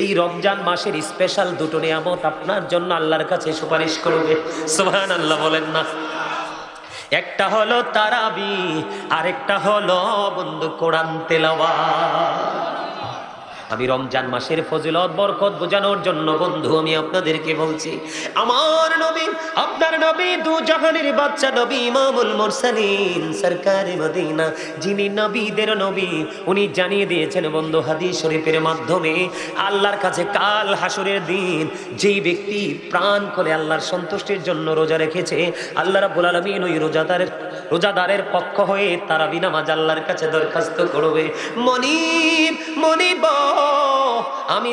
এই রমজান মাসের স্পেশাল দুটো নিয়ামত আপনার জন্য আল্লাহর কাছে সুপারিশ করবে। সুবহানাল্লাহ বলেন না। একটা হলো তারাবি, আরেকটা হলো বন্ধু কোরআন তেলাওয়াত। আমি রমজান মাসের ফজিলত বরকত বোঝানোর জন্য বন্ধু আমি আপনাদেরকে বলছি, আমার নবী, আপনার নবী, দু জাহানের বাদশা নবী, ইমামুল মুরসালিন, সরকারে মদিনা, যিনি নবীদের নবী, উনি জানিয়ে দিয়েছেন বন্ধু হাদিস শরীফের মাধ্যমে, আল্লাহর কাছে কাল হাসরের দিন যেই ব্যক্তি প্রাণ করে আল্লাহর সন্তুষ্টির জন্য রোজা রেখেছে, আল্লাহ রাব্বুল আলামিন ওই রোজাদারের পক্ষ হয়ে তারাবি নামাজ আল্লাহর কাছে দরখাস্ত করবে, মনিব মনিব, আমি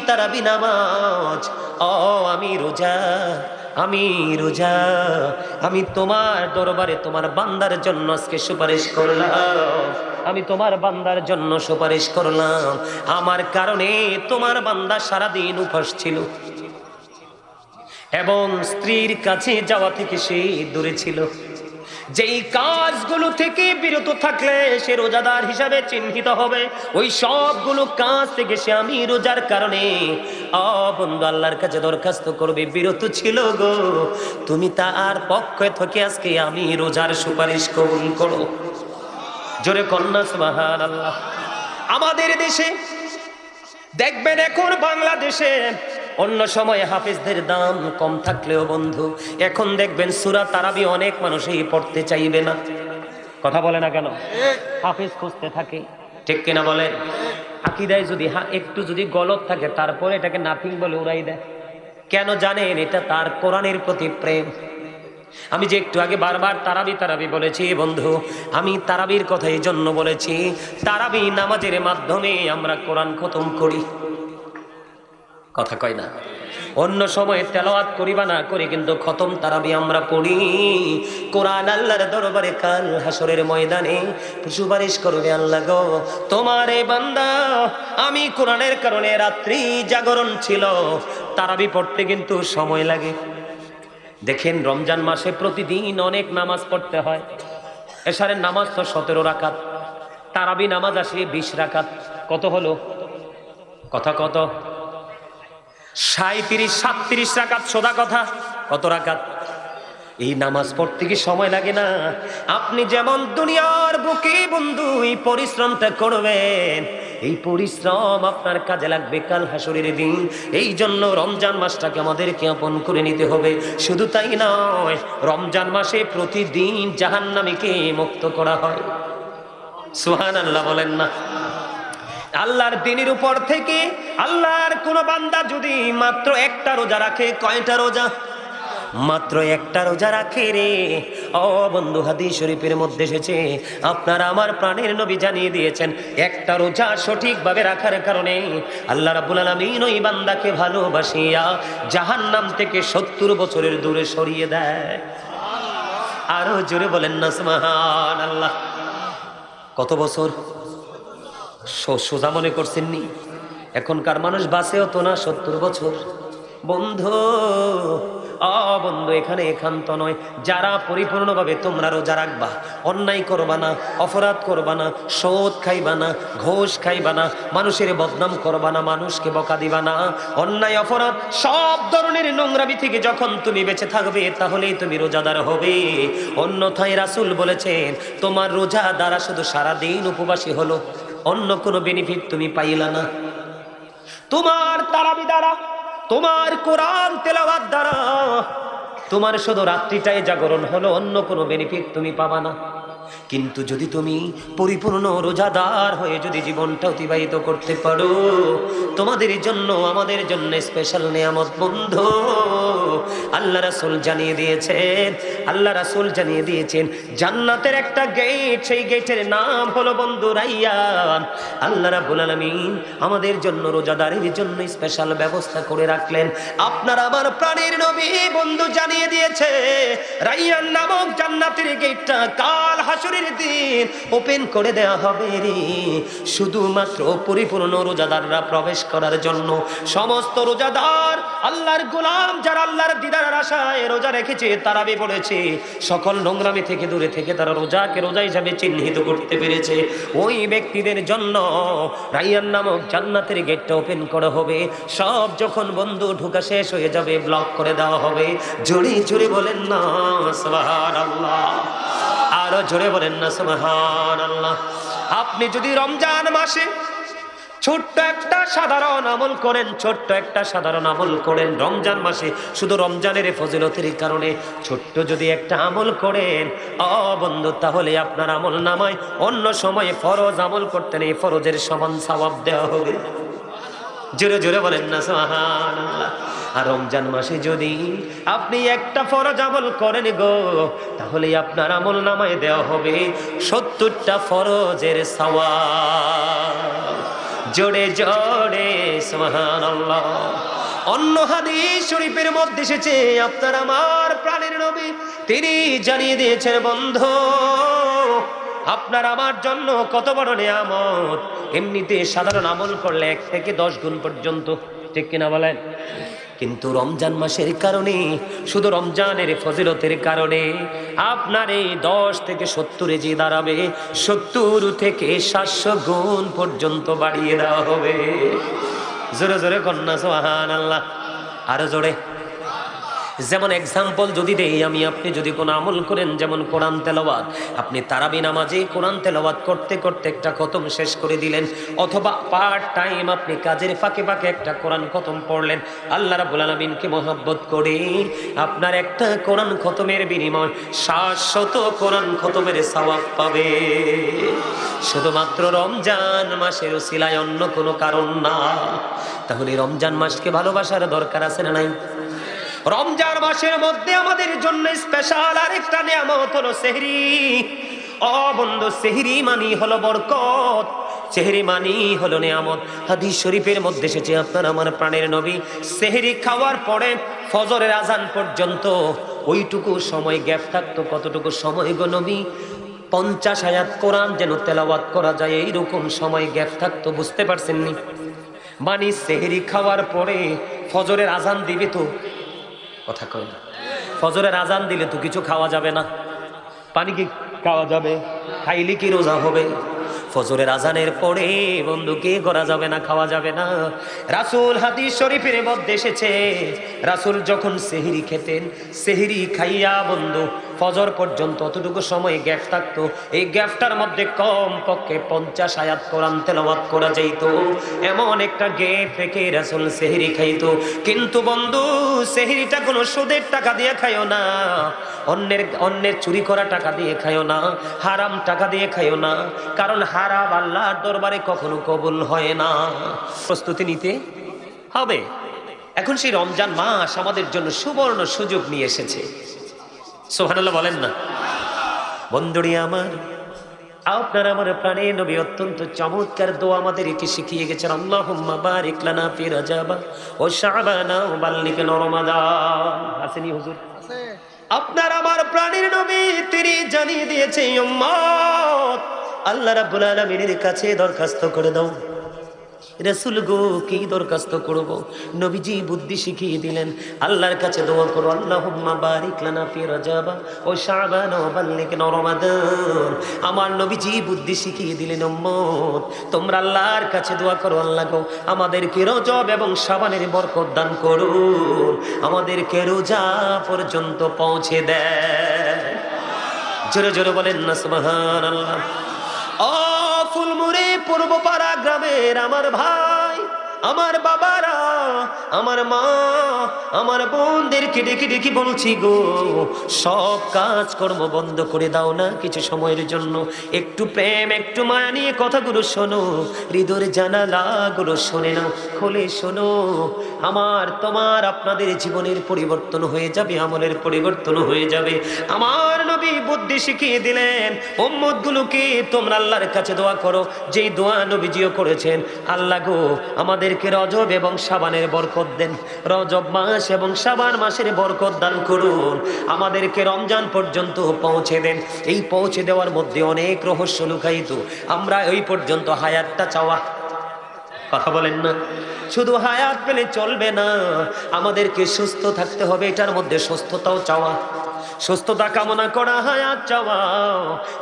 তারাবি নামাজ, আমি রোজা, আমি তোমার দরবারে তোমার বান্দার জন্য আজকে সুপারিশ করলাম, আমি তোমার বান্দার জন্য সুপারিশ করলাম, আমার কারণে তোমার বান্দা সারাদিন উপোস ছিল এবং স্ত্রীর কাছে যাওয়া থেকে সে দূরে ছিল। যেই কাজগুলো থেকে বিরত থাকলে সে রোজাদার হিসাবে চিহ্নিত হবে, ওই সবগুলো কাজ থেকে সে আমি রোজার কারণে বন্ধু আল্লাহর কাছে দরখাস্ত করবে, বিরত ছিল গো, তুমি তার পক্ষে থেকে আজকে আমি রোজার সুপারিশ কবুল করো। জোরে কন্যা সুবহানাল্লাহ। আমাদের দেশে দেখবেন, এখন বাংলাদেশে অন্য সময় হাফেজদের দাম কম থাকলেও বন্ধু এখন দেখবেন সূরা তারাবি অনেক মানুষই পড়তে চাইবে না। কথা বলে না কেন? হাফেজ খুঁজতে থাকে, ঠিক কিনা বলেন? আকীদায় যদি একটু যদি গলত থাকে তারপরে এটাকে নাথিং বলে উড়াই দেয়। কেন জানেন? এটা তার কোরআনের প্রতি প্রেম। আমি যে একটু আগে বারবার তারাবি বলেছি বন্ধু, আমি তারাবির কথা এই জন্য বলেছি, তারাবি নামাজের মাধ্যমে আমরা কোরআন খতম করি। কথা কয় না? অন্য সময় তেলাওয়াত করিবা না করি, কিন্তু খতম তারাবি আমরা পড়ি। কোরআন আল্লাহর দরবারে কাল হাসরের ময়দানে সুপারিশ করবে, আল্লাহ গো, তোমার এই বান্দা আমি কোরআনের কারণে রাত্রি জাগরণ ছিল, তারাবি পড়তে কিন্তু সময় লাগে। দেখেন রমজান মাসে প্রতিদিন অনেক নামাজ পড়তে হয়। এশারের নামাজ তো 17 রাকাত, তারাবি নামাজ আসে 20 রাকাত। কত হলো? কথা কত? 37 রাকাত। সোজা কথা, কত রাকাত? এই নামাজ পড়তে কি সময় লাগে না? আপনি যেমন দুনিয়ার বুকে বন্ধু এই পরিশ্রমটা করবেন, এই পরিশ্রম আপনার কাজে লাগবে কাল হাসরের দিন। এই জন্য রমজান মাসটাকে আমাদেরকে আপন করে নিতে হবে। শুধু তাই নয়, রমজান মাসে প্রতিদিন জাহান্নামীকে মুক্ত করা হয়। সুবহানাল্লাহ বলেন না। আল্লাহর দিনের উপর থেকে আল্লাহর কোন বান্দা যদি মাত্র একটা রোজা রাখে, কয়টা রোজা? মাত্র একটা রোজা রাখে রে। ও বন্ধু, হাদিস শরীফের মধ্যে এসেছে, আপনার আমার প্রাণের নবী জানিয়ে দিয়েছেন, একটা রোজা সঠিকভাবে রাখার কারণে আল্লাহ রাব্বুল আলামিন ওই বান্দাকে ভালোবাসিয়া জাহান্নাম থেকে 70 বছরের দূরে সরিয়ে দেয়। আরো জোরে বলেন না সুবহানাল্লাহ। কত বছর? সোজা মনে করছেননি? এখনকার মানুষ বাঁচেও তো না 70 বছর। বন্ধু বন্ধু, এখানে একান্ত নয়, যারা পরিপূর্ণভাবে তোমরা রোজা রাখবা, অন্যায় করবা না, অপরাধ করবা না, সুদ খাইবা না, ঘুষ খাইবা না, মানুষের বদনাম করবা না, মানুষকে বকা দিবা না, অন্যায় অপরাধ সব ধরনের নোংরামি থেকে যখন তুমি বেঁচে থাকবে তাহলেই তুমি রোজাদার হবে। অন্যথায় রাসূল বলেছেন, তোমার রোজা দ্বারা শুধু সারাদিন উপবাসী হলো, অন্য কোনো বেনিফিট তুমি পাইলা না। তোমার তারাবি দ্বারা, তোমার কোরআন তেলাওয়াত দ্বারা তোমার শুধু রাত্রিটাই জাগরণ হলো, অন্য কোনো বেনিফিট তুমি পাবা না। কিন্তু যদি তুমি পরিপূর্ণ রোজাদার হয়ে যদি জীবনটা অতিবাহিত করতে পারো, তোমাদের জন্য আমাদের জন্য স্পেশাল নিয়ামত বন্ধু আল্লাহ রাসূল জানিয়ে দিয়েছেন, জান্নাতের একটা গেট, সেই গেটের নাম হলো বন্ধু রাইয়ান। আল্লাহ রাব্বুল আলামিন আমাদের জন্য রোজাদারের জন্য স্পেশাল ব্যবস্থা করে রাখলেন। আপনার আমার প্রাণের নবী বন্ধু জানিয়ে দিয়েছে, রাইয়ান নামক জান্নাতের গেটটা কাল হাসরের দিন ওপেন করে দেয়া হবে রে, শুধুমাত্র পরিপূর্ণ রোজাদাররা প্রবেশ করার জন্য। সমস্ত রোজাদার আল্লাহর গোলাম যারা আল্লাহর দিদারের আশায় রোজা রেখেছে, তারাবি পড়েছে, সকল নোংরামি থেকে দূরে থেকে তারা রোজাকে রোজা হিসাবে চিহ্নিত করতে পেরেছে, ওই ব্যক্তিদের জন্য রাইয়ান নামক জান্নাতের গেটটা ওপেন করা হবে। সব যখন বন্ধু ঢোকা শেষ হয়ে যাবে, ব্লক করে দেওয়া হবে। জোরে জোরে বলেন না সুবহানাল্লাহ, আরো জোরে বলেন না সুবহানাল্লাহ। আপনি যদি রমজান মাসে ছোট্ট একটা সাধারণ আমল করেন, ছোট্ট একটা সাধারণ আমল করেন রমজান মাসে, শুধু রমজানের ফজিলতের কারণে ছোট্ট যদি একটা আমল করেন বন্ধু, তাহলে আপনার আমল নামায় অন্য সময়ে ফরজ আমল করতেন এই ফরজের সমান সওয়াব দেওয়া হবে। জোরে জোরে বলেন না সুবহানাল্লাহ। আর রমজান মাসে যদি আপনি একটা ফরজ আমল করেন গো, তাহলে আপনার আমল নামায় দেওয়া হবে 70টা ফরজের সওয়াব। জোরে জোরে সুবহানাল্লাহ। অন্য হাদিস শরীফের মধ্যে এসেছে, আপনার আমার প্রাণের নবী তিনি জানিয়ে দিয়েছেন, বন্ধু আপনার আমার জন্য কত বড় নিয়ামত। এমনিতে সাধারণ আমল করলে 1 থেকে 10 গুণ পর্যন্ত, ঠিক কিনা বলেন? কিন্তু রমজান মাসের কারণে, শুধু রমজানের ফজিলতের কারণে আপনার এই 10 থেকে 70-এ যে দাঁড়াবে, 70 থেকে 700 গুণ পর্যন্ত বাড়িয়ে দেওয়া হবে। জোরে জোরে কন্যা সুবহানাল্লাহ, আরো জোরে। যেমন এক্সাম্পল যদি দেই আমি, আপনি যদি কোনো আমল করেন, যেমন কোরআন তেলাওয়াত, আপনি তারাবি নামাজে কোরআন তেলাওয়াত করতে করতে একটা খতম শেষ করে দিলেন, অথবা পার্ট টাইম আপনি কাজের ফাঁকে ফাঁকে একটা কোরআন খতম পড়লেন, আল্লাহ রাব্বুল আলামিনকে মহব্বত করে আপনার একটা কোরআন খতমের বিনিময় 700 কোরআন খতমের সওয়াব পাবে। শুধুমাত্র রমজান মাসের উসিলায়, অন্য কোনো কারণ না। তাহলে রমজান মাসকে ভালোবাসার দরকার আছে না নাই? রমজান মাসের মধ্যে আমাদের জন্য স্পেশাল আরেকটা নিয়ামত হলো সেহরি। বন্ধু, সেহরি মানি হলো বরকত, সেহরি মানি হলো নিয়ামত। হাদিস শরীফের মধ্যে এসেছে, আপনার আমার প্রাণের নবী সেহরি খাওয়ার পরে ফজরের আজান পর্যন্ত ওইটুকু সময় গ্যাপ থাকতো। কতটুকু সময় গো নবী? 50 আয়াত কোরআন যেন তেলাওয়াত করা যায়, এইরকম সময় গ্যাপ থাকতো। বুঝতে পারছেন নি? মানে সেহরি খাওয়ার পরে ফজরের আজান দিবে, তো কথা কয় না, ফজরের আজান দিলে তো কিছু খাওয়া যাবে না। পানি কি খাওয়া যাবে? খাইলে কি রোজা হবে? ফজরের আজানের পরে বন্ধু কি করা যাবে না? খাওয়া যাবে না। রাসূল হাদিস শরীফের মধ্যে এসেছে, রাসূল যখন সেহরি খেতেন, সেহরি খাইয়া বন্ধু ফজর পর্যন্ত অতটুকু সময় গ্যাপ থাকতো। এই গ্যাপটার মধ্যে কম পক্ষে 50 আয়াত কোরআন তেলাওয়াত করা যাইত। এমন একটা গ্যাপ রেখে রাসূল সেহরি খাইতো। কিন্তু বন্ধু, সেহরিটা কোনো সুদের টাকা দিয়ে খাইও না, অন্যের চুরি করা টাকা দিয়ে খাইও না, হারাম টাকা দিয়ে খাইও না, কারণ হারাম আল্লাহর দরবারে কখনো কবুল হয় না। প্রস্তুতি নিতে হবে। এখন সেই রমজান মাস আমাদের জন্য সুবর্ণ সুযোগ নিয়ে এসেছে। সুবহানাল্লাহ বলেন না? বন্ধুরি আমার, আপনার আমার প্রাণের নবী অত্যন্ত চমৎকার দোয়া আমাদেরকে শিখিয়ে গেছেন। আল্লাহুম্মা বারিক লানা ফি রাজাবা ওয়া শাবানা ওয়া বাল্লিগনা রমাদান। আসেনি হুজুর? আছে। আপনার আমার প্রাণের নবী তিনি জানিয়ে দিয়েছে, উম্মত আল্লাহ রাব্বুল আলামিনের কাছে দরখাস্ত করে দাও। রাসূল গো, কি দরখাস্ত করব? নবীজি বুদ্ধি শিখিয়ে দিলেন, আল্লাহর কাছে দোয়া করো, আল্লাহুম্মা বারিক লানা ফি রাজাবা ওয়া শাবান ওয়া বাল্লিগনা রমাদান। আমার নবীজি বুদ্ধি শিখিয়ে দিলেন, উম্মত তোমরা আল্লাহর কাছে দোয়া করো, আল্লাহ গো আমাদেরকে রজব এবং শাবানের বরকত দান করুন, আমাদেরকে রোজা পর্যন্ত পৌঁছে দেয়। জোরে জোরে বলেন না সুবহানাল্লাহ। ফুলমুড়ি পূর্বপাড়া গ্রামের আমার ভাই, আমার বাবারা, আমার মা, আমার বোনদেরকে ডেকে ডেকে বলছি গো, সব কাজ কর্ম বন্ধ করে দাও না কিছু সময়ের জন্য, একটু প্রেম একটু মায়া নিয়ে কথাগুলো শোনো, হৃদয়ের জানালাগুলো শোনে না, খুলে শোনো। আমার তোমার আপনাদের জীবনের পরিবর্তন হয়ে যাবে, আমলের পরিবর্তন হয়ে যাবে। আমার নবী বুদ্ধি শিখিয়ে দিলেন, উম্মতগুলোকে তোমরা আল্লাহর কাছে দোয়া করো, যেই দোয়া নবীজিও করেছেন, আল্লাহ গো আমাদেরকে রজব এবং শাবানের বরকত দেন, রজব মাস এবং শাবান মাসের বরকত দান করুন, আমাদেরকে রমজান পর্যন্ত পৌঁছে দেন। এই পৌঁছে দেওয়ার মধ্যে অনেক রহস্য লুকায়িত। আমরা ওই পর্যন্ত হায়াতটা চাওয়া, কথা বলেন না, শুধু হায়াত পেলে চলবে না, আমাদেরকে সুস্থ থাকতে হবে, এটার মধ্যে সুস্থতাও চাওয়া, সুস্থতা কামনা করা, হায়াত চাওয়া,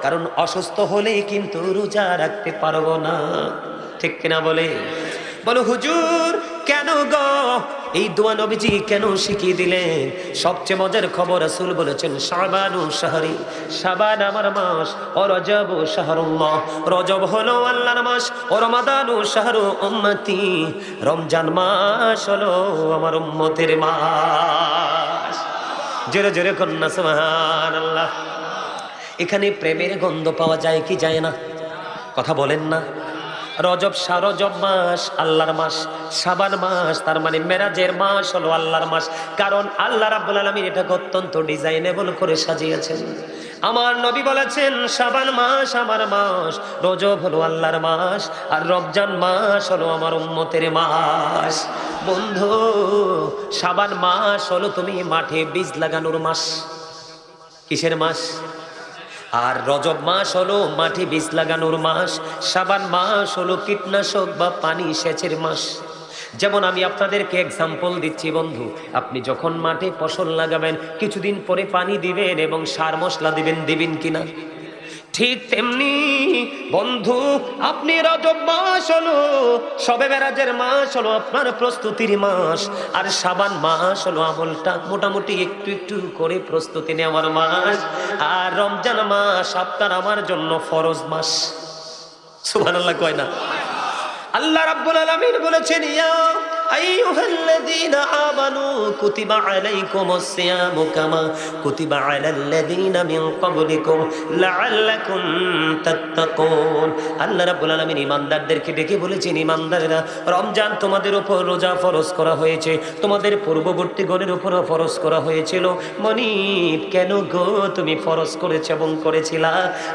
কারণ অসুস্থ হলেই কিন্তু রোজা রাখতে পারবো না, ঠিক কিনা বলে? বলো হুজুর কেন গো এই দোয়া নবীজি কেন শিখিয়ে দিলেন? সবচেয়ে মজার খবর, রাসূল বলেছেন শাবানু শাহরি, শাবান আমার মাস, ও রজব শাহরুল্লাহ, রজব হলো আল্লাহর মাস, ও রমাদানু শাহরু উম্মতি, রমজান মাস হলো আমার উম্মতের মাস। জোরে জোরে কন্যা সুবহানাল্লাহ। এখানে প্রেমের গন্ধ পাওয়া যায় কি যায় না? কথা বলেন না। রজব মাস আল্লাহর মাস, শাবান মাস তার মানে মেরাজের মাস হলো আল্লাহর মাস, কারণ আল্লাহ রাব্বুল আলামিন এটাকে অত্যন্ত ডিজাইনেবল করে সাজিয়েছেন। আমার নবী বলেছেন শাবান মাস আমার মাস, রজব হলো আল্লাহর মাস, আর রমজান মাস হলো আমার উম্মতের মাস। বন্ধু, শাবান মাস হলো তুমি মাঠে বীজ লাগানোর মাস। কিসের মাস? আর রজব মাস হলো মাঠে বীজ লাগানোর মাস, শাবান মাস হলো কীটনাশক বা পানি সেচের মাস। যেমন আমি আপনাদেরকে এক্সাম্পল দিচ্ছি বন্ধু, আপনি যখন মাঠে ফসল লাগাবেন কিছুদিন পরে পানি দিবেন এবং সার মশলা দিবেন, দিবেন কিনা? ঠিক তেমনি বন্ধু, আপনি রজব মাস হলো শবে মেরাজের মাস, হলো আপনার প্রস্তুতির মাস, আর শাবান মাস হলো আমলটা মোটামুটি একটু একটু করে প্রস্তুতি নেওয়ার মাস, আর রমজান মাস আপনার আমার জন্য ফরজ মাস। সুবহানাল্লাহ কয় না? আল্লাহ রাব্বুল আলামিন বলেছেন ইয়া আইয়ুহাল্লাযীনা আমানু কুতিবা আলাইকুমুস সিয়ামু কামা কুতিবা আলাল্লাযীনা মিন ক্বাবলিকুম লাআল্লাকুম তাত্তাকুন। আল্লাহ রাব্বুল আলামিন ঈমানদারদেরকে ডেকে বলেছেন, ঈমানদাররা, রমজান তোমাদের উপর রোজা ফরজ করা হয়েছে, তোমাদের পূর্ববর্তী গণের উপরও ফরজ করা হয়েছিল। মনিব কেন গো তুমি ফরজ করেছ এবং করেছিলা?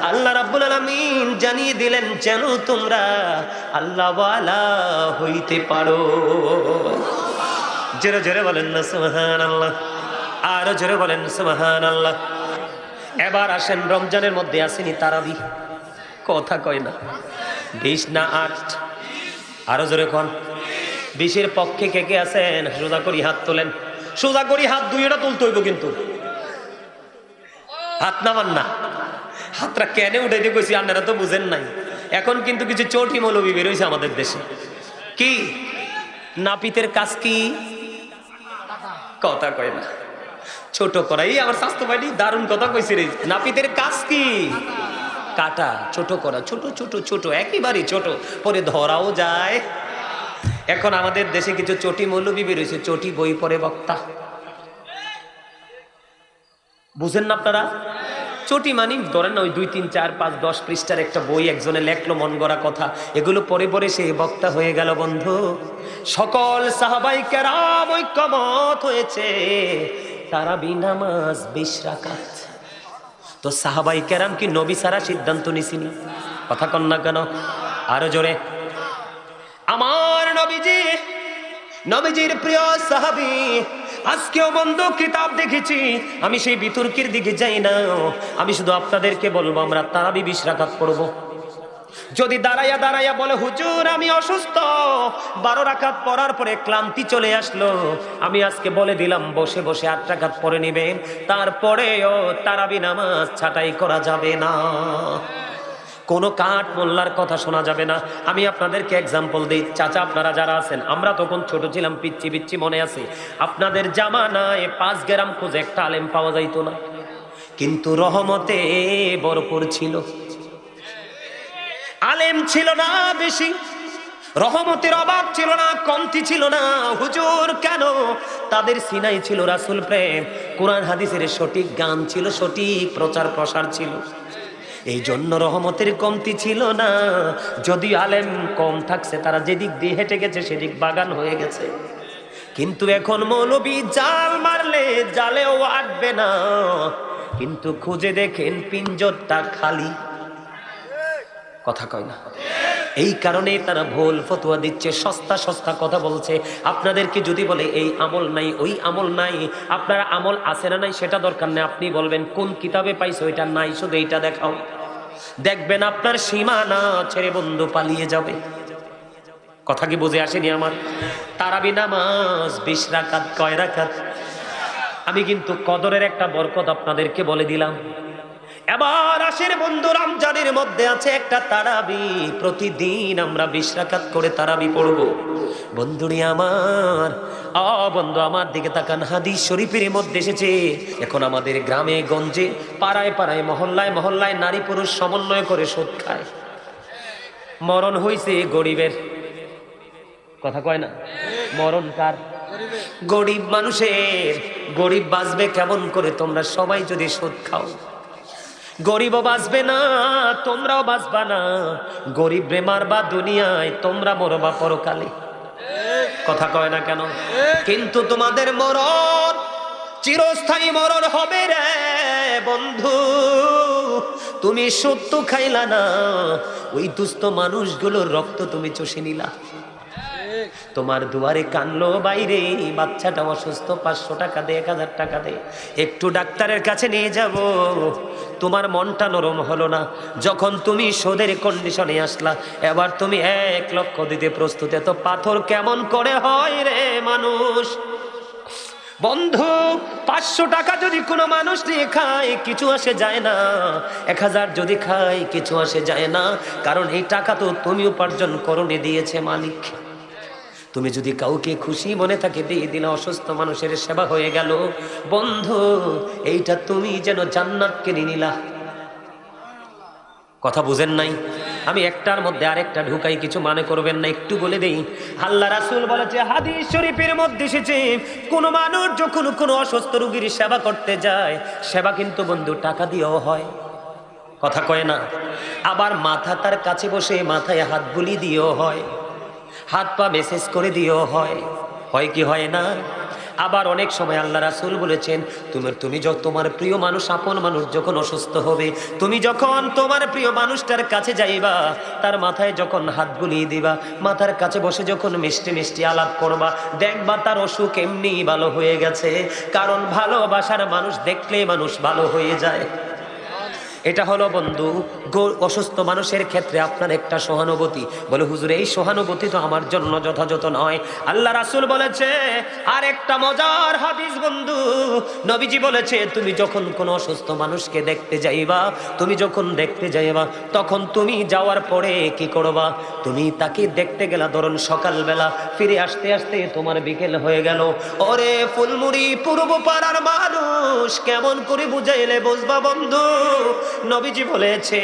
আল্লাহ রাব্বুল আলামিন জানিয়ে দিলেন যেন তোমরা আল্লাহ ওয়ালা হইতে পারো। জোরে জোরে বলেন না সুবহানাল্লাহ, আরো জোরে বলেন সুবহানাল্লাহ। এবার আসেন, রমজানের মধ্যে আসেনি তারাবি, কথা কয় না, 20 না 8? আরো জোরে কোন 20-এর পক্ষে কে কে আছেন? সোজা করি হাত তোলেন, সোজা করি হাত, দুইটা তুলতে হইব কিন্তু, হাত নামান না। হাতটা কেন উঠাইতে কইছি আপনারা তো বুঝেন নাই। এখন কিন্তু কিছু চটি মৌলবী বের হইছে আমাদের দেশে। কি নাপিতের কাজ কি? কথা কয় না, ছোট করাই। আমার স্বাস্থ্য ভাই দারুণ কথা কইছে রে। নাপিতের কাজ কি? কাটা, ছোট করা, ছোট ছোট ছোট, একেবারে ছোট, পরে ধরাও যায়। এখন আমাদের দেশে কিছু চটি মৌলবী বের হইছে, চটি বই পড়ে বক্তা। বুঝেন না আপনারা? চটি মানি ধরেন না ওই 2, 3, 4, 5, 10 পৃষ্ঠার একটা বই একজনে লেখলো, মন গড়া কথা, এগুলো পরে পরে সে বক্তা হয়ে গেল। বন্ধু, সকল সাহাবায়ে কেরাম ঐক্যমত হয়েছে তারাবি নামাজ 20 রাকাত। তো সাহাবায়ে কেরাম কি নবী সারা সিদ্ধান্ত নিছেন? কথা কন না কেন? আরো জোরে। আমার নবীজি, নবীজির প্রিয় সাহাবী, আজকেও বন্ধু কিতাব দেখেছি, আমি সেই বিতর্কের দিকে যাই না, আমি শুধু আপনাদেরকে বলবো আমরা তারাবি 20 রাকাত পড়বো। যদি দাঁড়াইয়া দাঁড়াইয়া বলে হুজুর আমি অসুস্থ, 12 রাকাত পড়ার পরে ক্লান্তি চলে আসলো, আমি আজকে বলে দিলাম বসে বসে 8 রাকাত পড়ে নেবেন, তারপরেও তারাবি নামাজ ছাঁটাই করা যাবে না, কোনো কাঠ মোল্লার কথা শোনা যাবে না। আমি আপনাদেরকে এক্সাম্পল দিই। চাচা আপনারা যারা আছেন, আমরা তখন ছোট ছিলাম, পিচ্ছি পিচ্ছি মনে আছে, আপনাদের জামানায় 5 গ্রাম খোঁজে একটা আলেম পাওয়া যাইতো না, কিন্তু রহমতে ভরপুর ছিল, আলেম ছিল না বেশি, রহমতের অভাব ছিল না, কমতি ছিল না। হুজুর কেন? তাদের সিনাই ছিল রাসূল প্রেম, কোরআন হাদিসের সঠিক গান ছিল, সঠিক প্রচার প্রসার ছিল, এই জন্য রহমতের কমতি ছিল না। যদি আলেম কম থাকছে, তারা যেদিক দিয়ে হেঁটে গেছে সেদিক বাগান হয়ে গেছে। কিন্তু এখন মৌলবী জাল মারলে জালেও আটবে না, কিন্তু খুঁজে দেখেন পিঞ্জরটা খালি। কথা কয় না? এই কারণে তারা ভুল ফতোয়া দিচ্ছে, সস্তা সস্তা কথা বলছে। আপনাদেরকে যদি বলে এই আমল নাই ওই আমল নাই, আপনার আমল আছে না নাই সেটা দরকার নেই, আপনি বলবেন কোন কিতাবে পাইছো এটা নাই, শুধু এইটা দেখাও। দেখবেন আপনার সীমানা ছেড়ে বন্ধু পালিয়ে যাবে। কথা কি বুঝে আসেনি আমার? তারাবি নামাজ 20 রাকাত, কয় রাকাত? আমি কিন্তু কদরের একটা বরকত আপনাদেরকে বলে দিলাম। এবার আসেন বন্ধু, রমজানের মধ্যে আছে একটা তারাবি, প্রতিদিন আমরা 20 রাকাত করে তারাবি পড়ব। বন্ধুরি আমার, বন্ধু আমার দিকে তাকান, হাদিস শরীফের মধ্যে এসেছে এখন আমাদের গ্রামে গঞ্জে পাড়ায় পাড়ায় মহল্লায় মহল্লায় নারী পুরুষ সমন্বয় করে সুদ খায়। মরণ হইছে গরিবের, কথা কয় না? মরণ কার? গরিব মানুষের। গরিব বাঁচবে কেমন করে? তোমরা সবাই যদি সুদ খাও, গরিবও বাঁচবে না, তোমরাও বাঁচবা না। গরিব রে মারবা দুনিয়ায়, তোমরা মরবা পরকালে। কথা কয় না কেন? কিন্তু তোমাদের মরণ চিরস্থায়ী মরণ হবে রে বন্ধু। তুমি সুদ তো খাইলা না, ওই দুস্থ মানুষগুলোর রক্ত তুমি চষে নিলা। তোমার দুয়ারে কানলো বাইরে, বাচ্চাটা অসুস্থ, 500 টাকা দে, 1000 টাকা দে, একটু ডাক্তারের কাছে নিয়ে যাব। তোমার মনটা নরম হলো না যখন তুমি সুদের কন্ডিশনে আসলা। এবার তুমি 1 লক্ষ দিতে প্রস্তুত। এত পাথর কেমন করে হয় রে মানুষ? বন্ধু 500 টাকা যদি কোনো মানুষ নিয়ে খায় কিছু আসে যায় না, 1000 যদি খায় কিছু আসে যায় না, কারণ এই টাকা তো তুমি উপার্জন করনি, দিয়েছে মালিক। তুমি যদি কাউকে খুশি মনে থাকে দিয়ে দিলে, অসুস্থ মানুষের সেবা হয়ে গেল। বন্ধু এইটা তুমি যেন জান্নাত কিনে নিলা। কথা বুঝেন নাই? আমি একটার মধ্যে আরেকটা ঢুকাই, কিছু মনে করবেন না, একটু বলে দেই। আল্লাহ রাসূল বলেছে, হাদিস শরীফের মধ্যে এসেছে, কোন মানুষ যখন কোনো অসুস্থ রোগীর সেবা করতে যায়, সেবা কিন্তু বন্ধু টাকা দিয়েও হয়। কথা কয় না? আবার মাথা তার কাছে বসে মাথায় হাত বুলি দিয়েও হয়, হাত পা মেসেজ করে দিয়েও হয়। হয় কি হয় না? আবার অনেক সময় আল্লাহ রাসূল বলেছেন, তুমি তোমার প্রিয় মানুষ, আপন মানুষ যখন অসুস্থ হবে, তুমি যখন তোমার প্রিয় মানুষটার কাছে যাইবা, তার মাথায় যখন হাত বুলিয়ে দিবা, মাথার কাছে বসে যখন মিষ্টি মিষ্টি আলাপ করবা, দেখবা তার অসুখ এমনি ভালো হয়ে গেছে। কারণ ভালোবাসার মানুষ দেখলে মানুষ ভালো হয়ে যায়। এটা হলো বন্ধু অসুস্থ মানুষের ক্ষেত্রে আপনার একটা সহানুভূতি। বলে হুজুর এই সহানুভূতি তো আমার জন্য যথাযথ নয়। আল্লাহ রাসূল বলেছে আর একটা মজার হাদিস বন্ধু, নবীজি বলেছে, তুমি যখন কোনো অসুস্থ মানুষকে দেখতে যাইবা, তুমি যখন দেখতে যাইবা, তখন তুমি যাওয়ার পরে কি করবা? তুমি তাকে দেখতে গেলা ধরুন সকালবেলা, ফিরে আসতে আসতে তোমার বিকেল হয়ে গেল। ওরে ফুলমুড়ি পূর্ব পাড়ার মানুষ, কেমন করে বুঝাইলে বুঝবা বন্ধু? নবীজি বলেছে,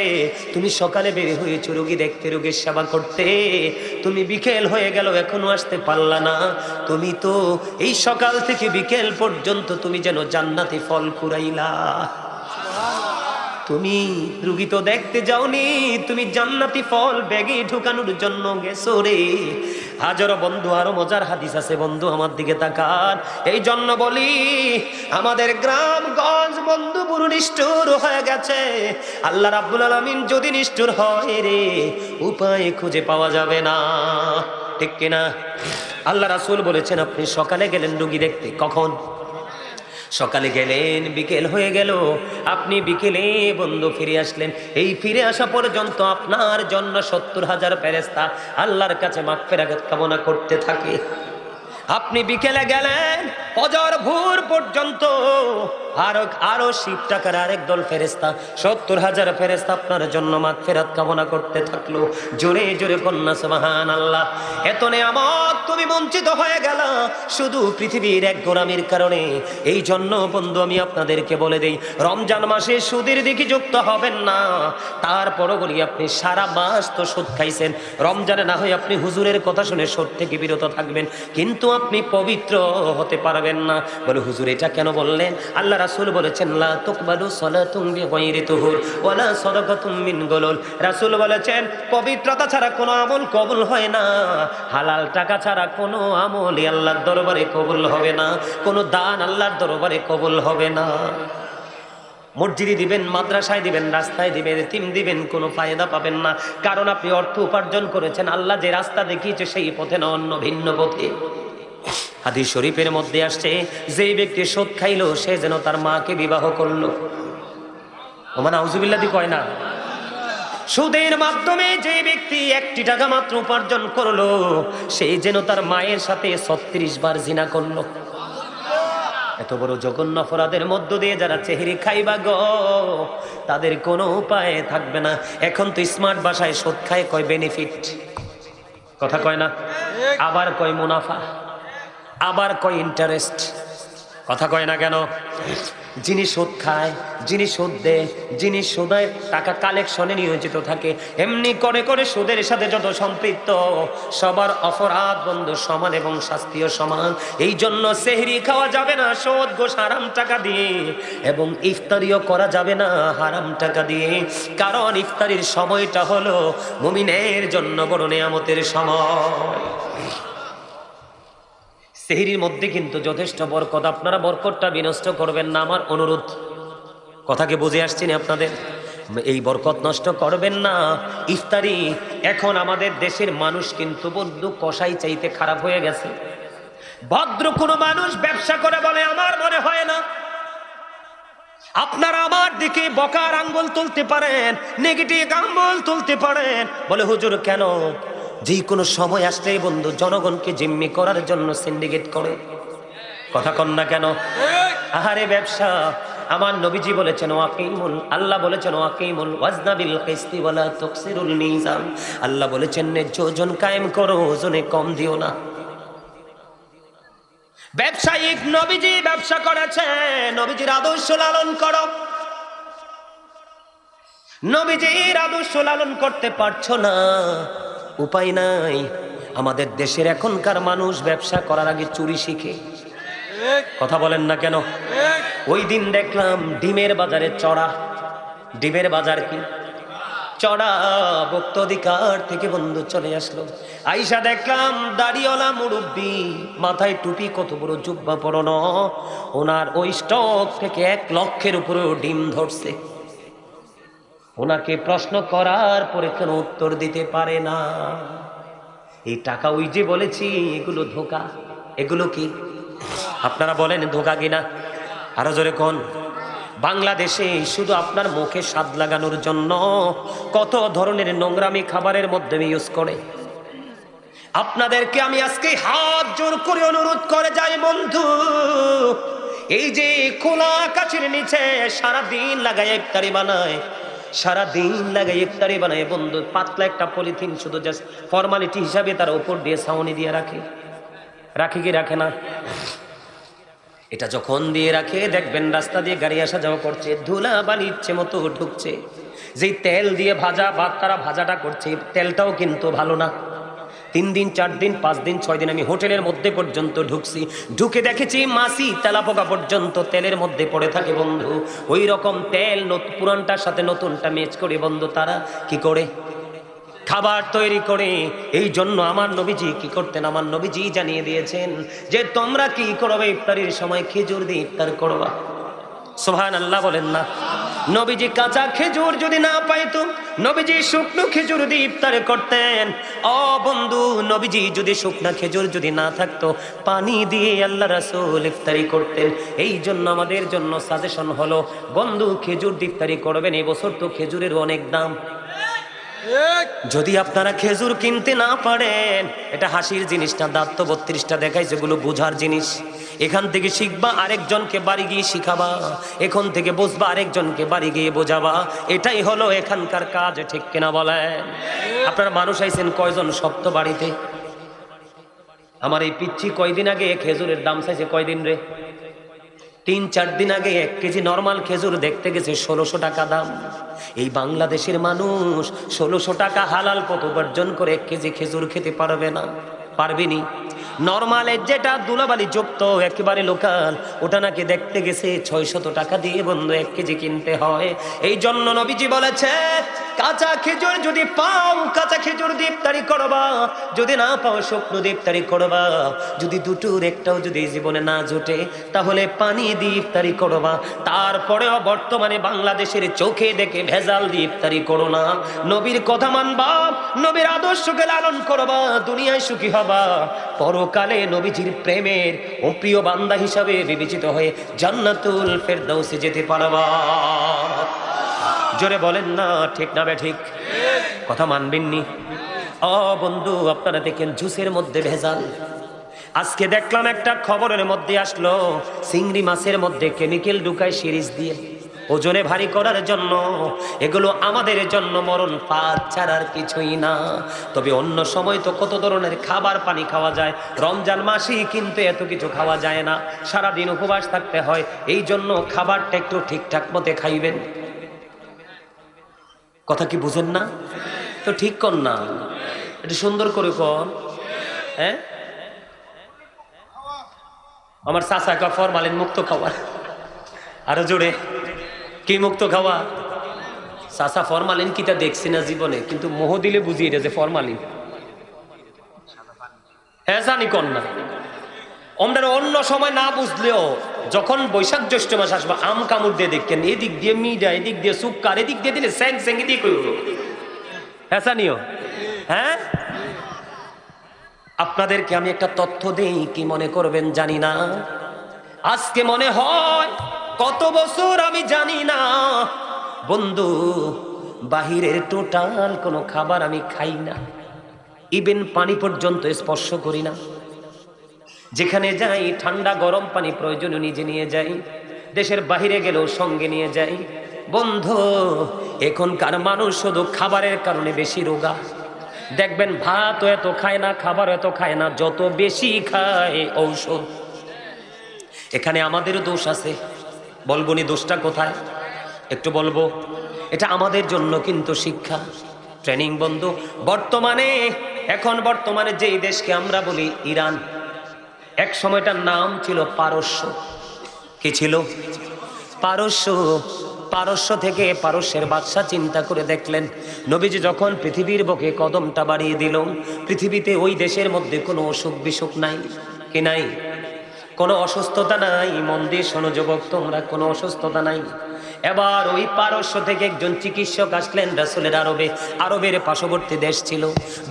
তুমি সকালে বের হয়েছো রোগী দেখতে, রোগীর সেবা করতে, তুমি বিকেল হয়ে গেল এখনো আসতে পারলা না। তুমি তো এই সকাল থেকে বিকেল পর্যন্ত তুমি যেন জান্নাতি ফল কুড়াইলা। তুমি রুগী তো দেখতে যাওনি, তুমি জান্নাতি ফল ব্যাগে ঢুকানোর জন্য গেছো রে। হাজারো বন্ধু আরো মজার হাদিস আছে বন্ধু, আমার দিকে তাকান। এই জন্য বলি আমাদের গ্রামগঞ্জ বন্ধু পুরো নিষ্ঠুর হয়ে গেছে। আল্লাহ রাব্বুল আলামিন যদি নিষ্ঠুর হয় রে, উপায় খুঁজে পাওয়া যাবে না, ঠিক কিনা? আল্লাহ রাসূল বলেছেন, আপনি সকালে গেলেন রুগী দেখতে, কখন? সকালে গেলেন, বিকেল হয়ে গেল, আপনি বিকেলে বন্ধু ফিরে আসলেন। এই ফিরে আসা পর্যন্ত আপনার জন্য 70,000 ফেরেশতা আল্লাহর কাছে মাগফিরাত কামনা করতে থাকে। আপনি বিকেলে গেলেন, ফজর ভোর পর্যন্ত আরো 10 টাকার আরেক দল ফেরেশতা, 70,000 ফেরেশতা আপনার জন্য মাগফিরাত কামনা করতে থাকলো। জোরে জোরে কন্যা সুবহানাল্লাহ। এত নেয়ামত তুমি বঞ্চিত হয়ে গেল শুধু পৃথিবীর এক গোলামির কারণে। এই জন্য বন্ধু আমি আপনাদেরকে বলে দেই, রমজান মাসে সুদের দিকে যুক্ত হবেন না। তারপরও বলি, আপনি সারা মাস তো সুদ খাইছেন, রমজানে না হয় আপনি হুজুরের কথা শুনে সুদ থেকে বিরত থাকবেন, কিন্তু আপনি পবিত্র হতে পারবেন না। বলে হুজুর এটা কেন বললেন? আল্লাহ রাসূল বলেছেন, লা তুকবালু সালাতুন বিগাইরি তুহুর ওয়ালা সাদাকাতুম মিন গুলুল। রাসূল বলেছেন, পবিত্রতা ছাড়া কোনো আমল কবুল হয় না, হালাল টাকা ছাড়া কোনো আমল আল্লাহর দরবারে কবুল হবে না, কোনো দান আল্লাহর দরবারে কবুল হবে না। মসজিদে দিবেন, মাদ্রাসায় দিবেন, রাস্তায় দিবেন, এতিম দিবেন, কোনো ফায়দা পাবেন না। কারণ আপনি অর্থ উপার্জন করেছেন আল্লাহ যে রাস্তা দেখিয়েছে সেই পথে না, অন্য ভিন্ন পথে। হাদিস শরীফের মধ্যে আসছে, যেই ব্যক্তি সুদ খাইলো সে যেন তার মাকে বিবাহ করলো। ওমান আউযুবিল্লাহ দি কয় না। সুদের মাধ্যমে যে ব্যক্তি 1টি টাকা মাত্র উপার্জন করলো সে যেন তার মায়ের সাথে 36 বার জিনা করলো। এত বড় জঘন্য অপরাধের মধ্য দিয়ে যারা চেহারি খাইবা গো, তাদের কোনো উপায় থাকবে না। এখন তো স্মার্ট ভাষায় সুদ খায় কয় বেনিফিট, কথা কয় না, আবার কয় মুনাফা, আবার কয় ইন্টারেস্ট, কথা কয় না কেন? যিনি সুদ খায়, যিনি সুদ দেয়, যিনি সুদের টাকা কালেকশনে নিয়োজিত থাকে, এমনি করে করে সুদের সাথে যত সম্পৃক্ত সবার অপরাধ বন্ধু সমান এবং শাস্তিও সমান। এই জন্য সেহরি খাওয়া যাবে না সুদ ঘোষ হারাম টাকা দিয়ে, এবং ইফতারিও করা যাবে না হারাম টাকা দিয়ে। কারণ ইফতারির সময়টা হলো মুমিনের জন্য বড় নিয়ামতের সময়। সেহরির মধ্যে কিন্তু যথেষ্ট বরকত, আপনারা বরকতটা বিনষ্ট করবেন না, আমার অনুরোধ। কথাকে বুঝে আসছি না আপনাদের? এই বরকত নষ্ট করবেন না। ইফতারি এখন আমাদের দেশের মানুষ কিন্তু বন্ধু কসাই চাইতে খারাপ হয়ে গেছে। ভদ্র কোনো মানুষ ব্যবসা করে বলে আমার মনে হয় না। আপনারা আমার দিকে বকার আঙ্গুল তুলতে পারেন, নেগেটিভ আঙ্গুল তুলতে পারেন, বলে হুজুর কেন? যে কোনো সময় আসলেই বন্ধু জনগণকে জিম্মি করার জন্য সিন্ডিকেট করে, কথা কন না কেন? আহারে ব্যবসা। আমার নবীজি বলেছেন ওয়াকিমুল, আল্লাহ বলেছেন ওয়াকিমুল ওয়াজনা বিল কিসতি ওয়ালা তুকসিরুল মিজান। আল্লাহ বলেছেন ন্যায্য ওজন কায়েম করো, ওজনে কম দিও না। ব্যবসায়িক নবীজি ব্যবসা করেছেন, নবীজির আদর্শ লালন করো। নবীজির আদর্শ লালন করতে পারছো না, উপায় নাই। আমাদের দেশের এখনকার মানুষ ব্যবসা করার আগে চুরি শিখে, কথা বলেন না কেন? ওই দিন দেখলাম ডিমের বাজারে চড়া, ডিমের বাজার কি চড়া, ভোক্ত অধিকার থেকে বন্ধু চলে আসলো। আইসা দেখলাম দাড়িওয়ালা মুরব্বী, মাথায় টুপি, কত বড় জুব্বা পরনো, ওনার ওই স্টক থেকে 1 লক্ষের উপরেও ডিম ধরছে। ওনাকে প্রশ্ন করার পরে কেন উত্তর দিতে পারে না? এই টাকা ওই যে বলেছি এগুলো ধোঁকা, এগুলো কি আপনারা বলেন ধোঁকা কিনা? আরো জোরে কোন? বাংলাদেশে শুধু আপনার মুখে স্বাদ লাগানোর জন্য কত ধরনের নোংরামি খাবারের মধ্যে ইউজ করে। আপনাদেরকে আমি আজকে হাত জোর করে অনুরোধ করে যাই বন্ধু, এই যে খোলা আকাশের নিচে সারাদিন লাগায় ইফতারি বানায়, সারাদিন লাগাই ইফতারি বানায় বন্ধু, পাতলা একটা পলিথিন শুধু জাস্ট ফর্মালিটি হিসাবে তার উপর দিয়ে ছাউনি দিয়ে রাখে, রাখে কি রাখে না? এটা যখন দিয়ে রাখে দেখবেন রাস্তা দিয়ে গাড়ি আসা যাওয়া করছে, ধুলা বালি ইচ্ছে মতো ঢুকছে। যেই তেল দিয়ে ভাজা ভাত তারা ভাজাটা করছে, তেলটাও কিন্তু ভালো না। 3 দিন 4 দিন 5 দিন 6 দিন আমি হোটেলের মধ্যে পর্যন্ত ঢুকছি, ঢুকে দেখেছি মাছি তেলাপোকা পর্যন্ত তেলের মধ্যে পড়ে থাকে বন্ধু। ওই রকম তেল পুরানটার সাথে নতুনটা ম্যাচ করে বন্ধু তারা কি করে খাবার তৈরি করে। এই জন্য আমার নবীজি কি করতেন? আমার নবীজি জানিয়ে দিয়েছেন যে তোমরা কি করবে, ইফতারির সময় খেজুর দিয়ে ইফতার করবা। সুবহানাল্লাহ বলেন না? নবীজি কাঁচা খেজুর যদি না পাইতো, নবীজি শুকনো খেজুর দিয়ে ইফতার করতেন। ও বন্ধু, নবীজি যদি শুকনো খেজুর যদি না থাকতো, পানি দিয়ে আল্লাহ রাসূল ইফতারি করতেন। এই জন্য আমাদের জন্য সাজেশন হলো বন্ধু, খেজুর দিয়ে ইফতারি করবেন। এই বছর তো খেজুরের অনেক দাম। যদি আপনারা খেজুর কিনতে না পারেন, এটা হাসির জিনিস না, দাঁত তো 32টা দেখায়, যেগুলো বোঝার জিনিস। এখান থেকে শিখবা, আরেকজনকে বাড়ি গিয়ে শিখাবা, এখন থেকে বুঝবা, আরেকজনকে বাড়ি গিয়ে বোঝাবা। এটাই হলো এখানকার কাজ, ঠিক কিনা বলেন? আপনারা মানুষ আইছেন কয়জন সপ্ত বাড়িতে? আমার এই পিচ্ছি কয়দিন আগে খেজুরের দাম চাইছে কয়দিন রে? 3-4 দিন আগে 1 কেজি নরমাল খেজুর দেখতে গেছে 1600 টাকা দাম। এই বাংলাদেশের মানুষ 1600 টাকা হালাল কত উপার্জন করে 1 কেজি খেজুর খেতে পারবে না? পারবেনি। নরমালের যেটা ধুলাবালি যুক্ত একেবারে লোকাল, ওটা নাকি দেখতে গেছে 600 টাকা দিয়ে বন্ধু 1 কেজি কিনতে হয়। এই জন্য নবীজি বলেছে কাঁচা খেজুর যদি পাও কাঁচা খেজুর দিয়ে ইফতারি করবা, যদি না পাও শুকনো দিয়ে ইফতারি করবা, যদি দুটোর একটাও যদি জীবনে না জোটে তাহলে পানি দিয়ে ইফতারি করবা। তারপরেও বর্তমানে বাংলাদেশের চোখে দেখে ভেজাল দিয়ে ইফতারি করো না। নবীর কথা মানবা, নবীর আদর্শকে লালন করবা, দুনিয়ায় সুখী হবা, পরকালে নবীজির প্রেমের ও প্রিয় বান্দা হিসাবে বিবেচিত হয়ে জান্নাতুল ফেরদাউসে যেতে পারবা। জোরে বলেন না ঠিক না ঠিক? কথা মানবেননি? ও বন্ধু, আপনারা দেখেন জুসের মধ্যে ভেজাল। আজকে দেখলাম একটা খবরের মধ্যে আসলো চিংড়ি মাছের মধ্যে কেমিক্যাল ঢুকায় সিরিজ দিয়ে ওজনে ভারী করার জন্য। এগুলো আমাদের জন্য মরণ ফাঁদ ছাড়ার কিছুই না। তবে অন্য সময় তো কত ধরনের খাবার পানি খাওয়া যায়, রমজান মাসেই কিন্তু এত কিছু খাওয়া যায় না, সারাদিন উপবাস থাকতে হয়। এই জন্য খাবারটা একটু ঠিকঠাক মতে খাইবেন। কথা কি বুঝেন না? তো ঠিক কর না, একটু সুন্দর করে কর। হ্যাঁ, আমার চাচা কা ফরমালিন মুক্ত খাওয়ার, আরো জোরে কি মুক্ত খাওয়া? চাচা ফরমালিন কিটা দেখছি না জীবনে, কিন্তু মোহ দিলে বুঝি এটা যে ফরমালিন। হ্যাঁ জানি কর না, আমরা অন্য সময় না বুঝলেও যখন বৈশাখ জ্যৈষ্ঠ মাস আসবে আম কামড় দিয়ে দেখেন, এদিক দিয়ে মিডা, এদিক দিয়ে সুক্কার, এদিক দিয়ে দিলে স্যাং স্যাং দিয়ে করব। হ্যাঁ জানিও। হ্যাঁ, আপনাদেরকে আমি একটা তথ্য দেই, কি মনে করবেন জানি না। আজকে মনে হয় কত বছর আমি জানি না বন্ধু, বাহিরের টোটাল কোনো খাবার আমি খাই না, ইভেন পানি পর্যন্ত স্পর্শ করি না। যেখানে যাই ঠান্ডা গরম পানি প্রয়োজনীয় নিজে নিয়ে যাই, দেশের বাহিরে গেলেও সঙ্গে নিয়ে যাই। বন্ধু, এখনকার মানুষ শুধু খাবারের কারণে বেশি রোগা। দেখবেন ভাত এত খায় না, খাবার এত খায় না, যত বেশি খায় ঔষধ। এখানে আমাদেরও দোষ আছে, বলবো নি দোষটা কোথায়? একটু বলবো। এটা আমাদের জন্য কিন্তু শিক্ষা, ট্রেনিং বন্ধু। বর্তমানে যেই দেশকে আমরা বলি ইরান, এক সময়টার নাম ছিল পারস্য। কি ছিল? পারস্য। পারস্য থেকে পারস্যের বাদশা চিন্তা করে দেখলেন, নবীজি যখন পৃথিবীর বুকে কদমটা বাড়িয়ে দিল, পৃথিবীতে ওই দেশের মধ্যে কোনো অসুখ বিসুখ নাই, কি নাই? কোনো অসুস্থতা নাই। মন দিয়ে শোনো যুবক তোমরা, কোনো অসুস্থতা নাই। এবার ওই পারস্য থেকে একজন চিকিৎসক আসলেন রাসূলের আরবের পার্শ্ববর্তী দেশ ছিল।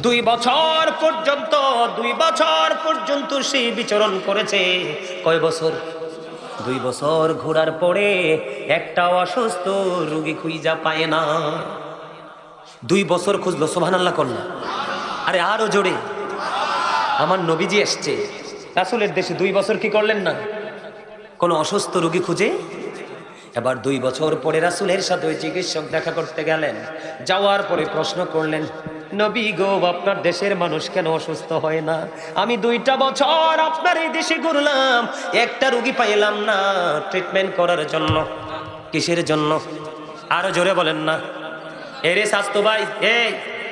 2 বছর পর্যন্ত সে বিচরণ করেছে। কয় বছর? 2 বছর ঘোরার পরে একটা অসুস্থ রোগী খুঁজা পায় না। 2 বছর খুঁজলো, সুবহানাল্লাহ করল। আরে আরো জোরে, আমার নবীজি এসছে রাসূলের দেশে, 2 বছর কি করলেন না? কোন অসুস্থ রোগী খুঁজে। এবার 2 বছর পরে রাসূলের সাথে ওই চিকিৎসক দেখা করতে গেলেন। যাওয়ার পরে প্রশ্ন করলেন, নবী গো, আপনার দেশের মানুষ কেন অসুস্থ হয় না? আমি 2টা বছর আপনার এই দেশে ঘুরলাম, একটা রোগী পাইলাম না ট্রিটমেন্ট করার জন্য। কিসের জন্য? আরো জোরে বলেন না। এরে স্বাস্থ্য ভাই, এই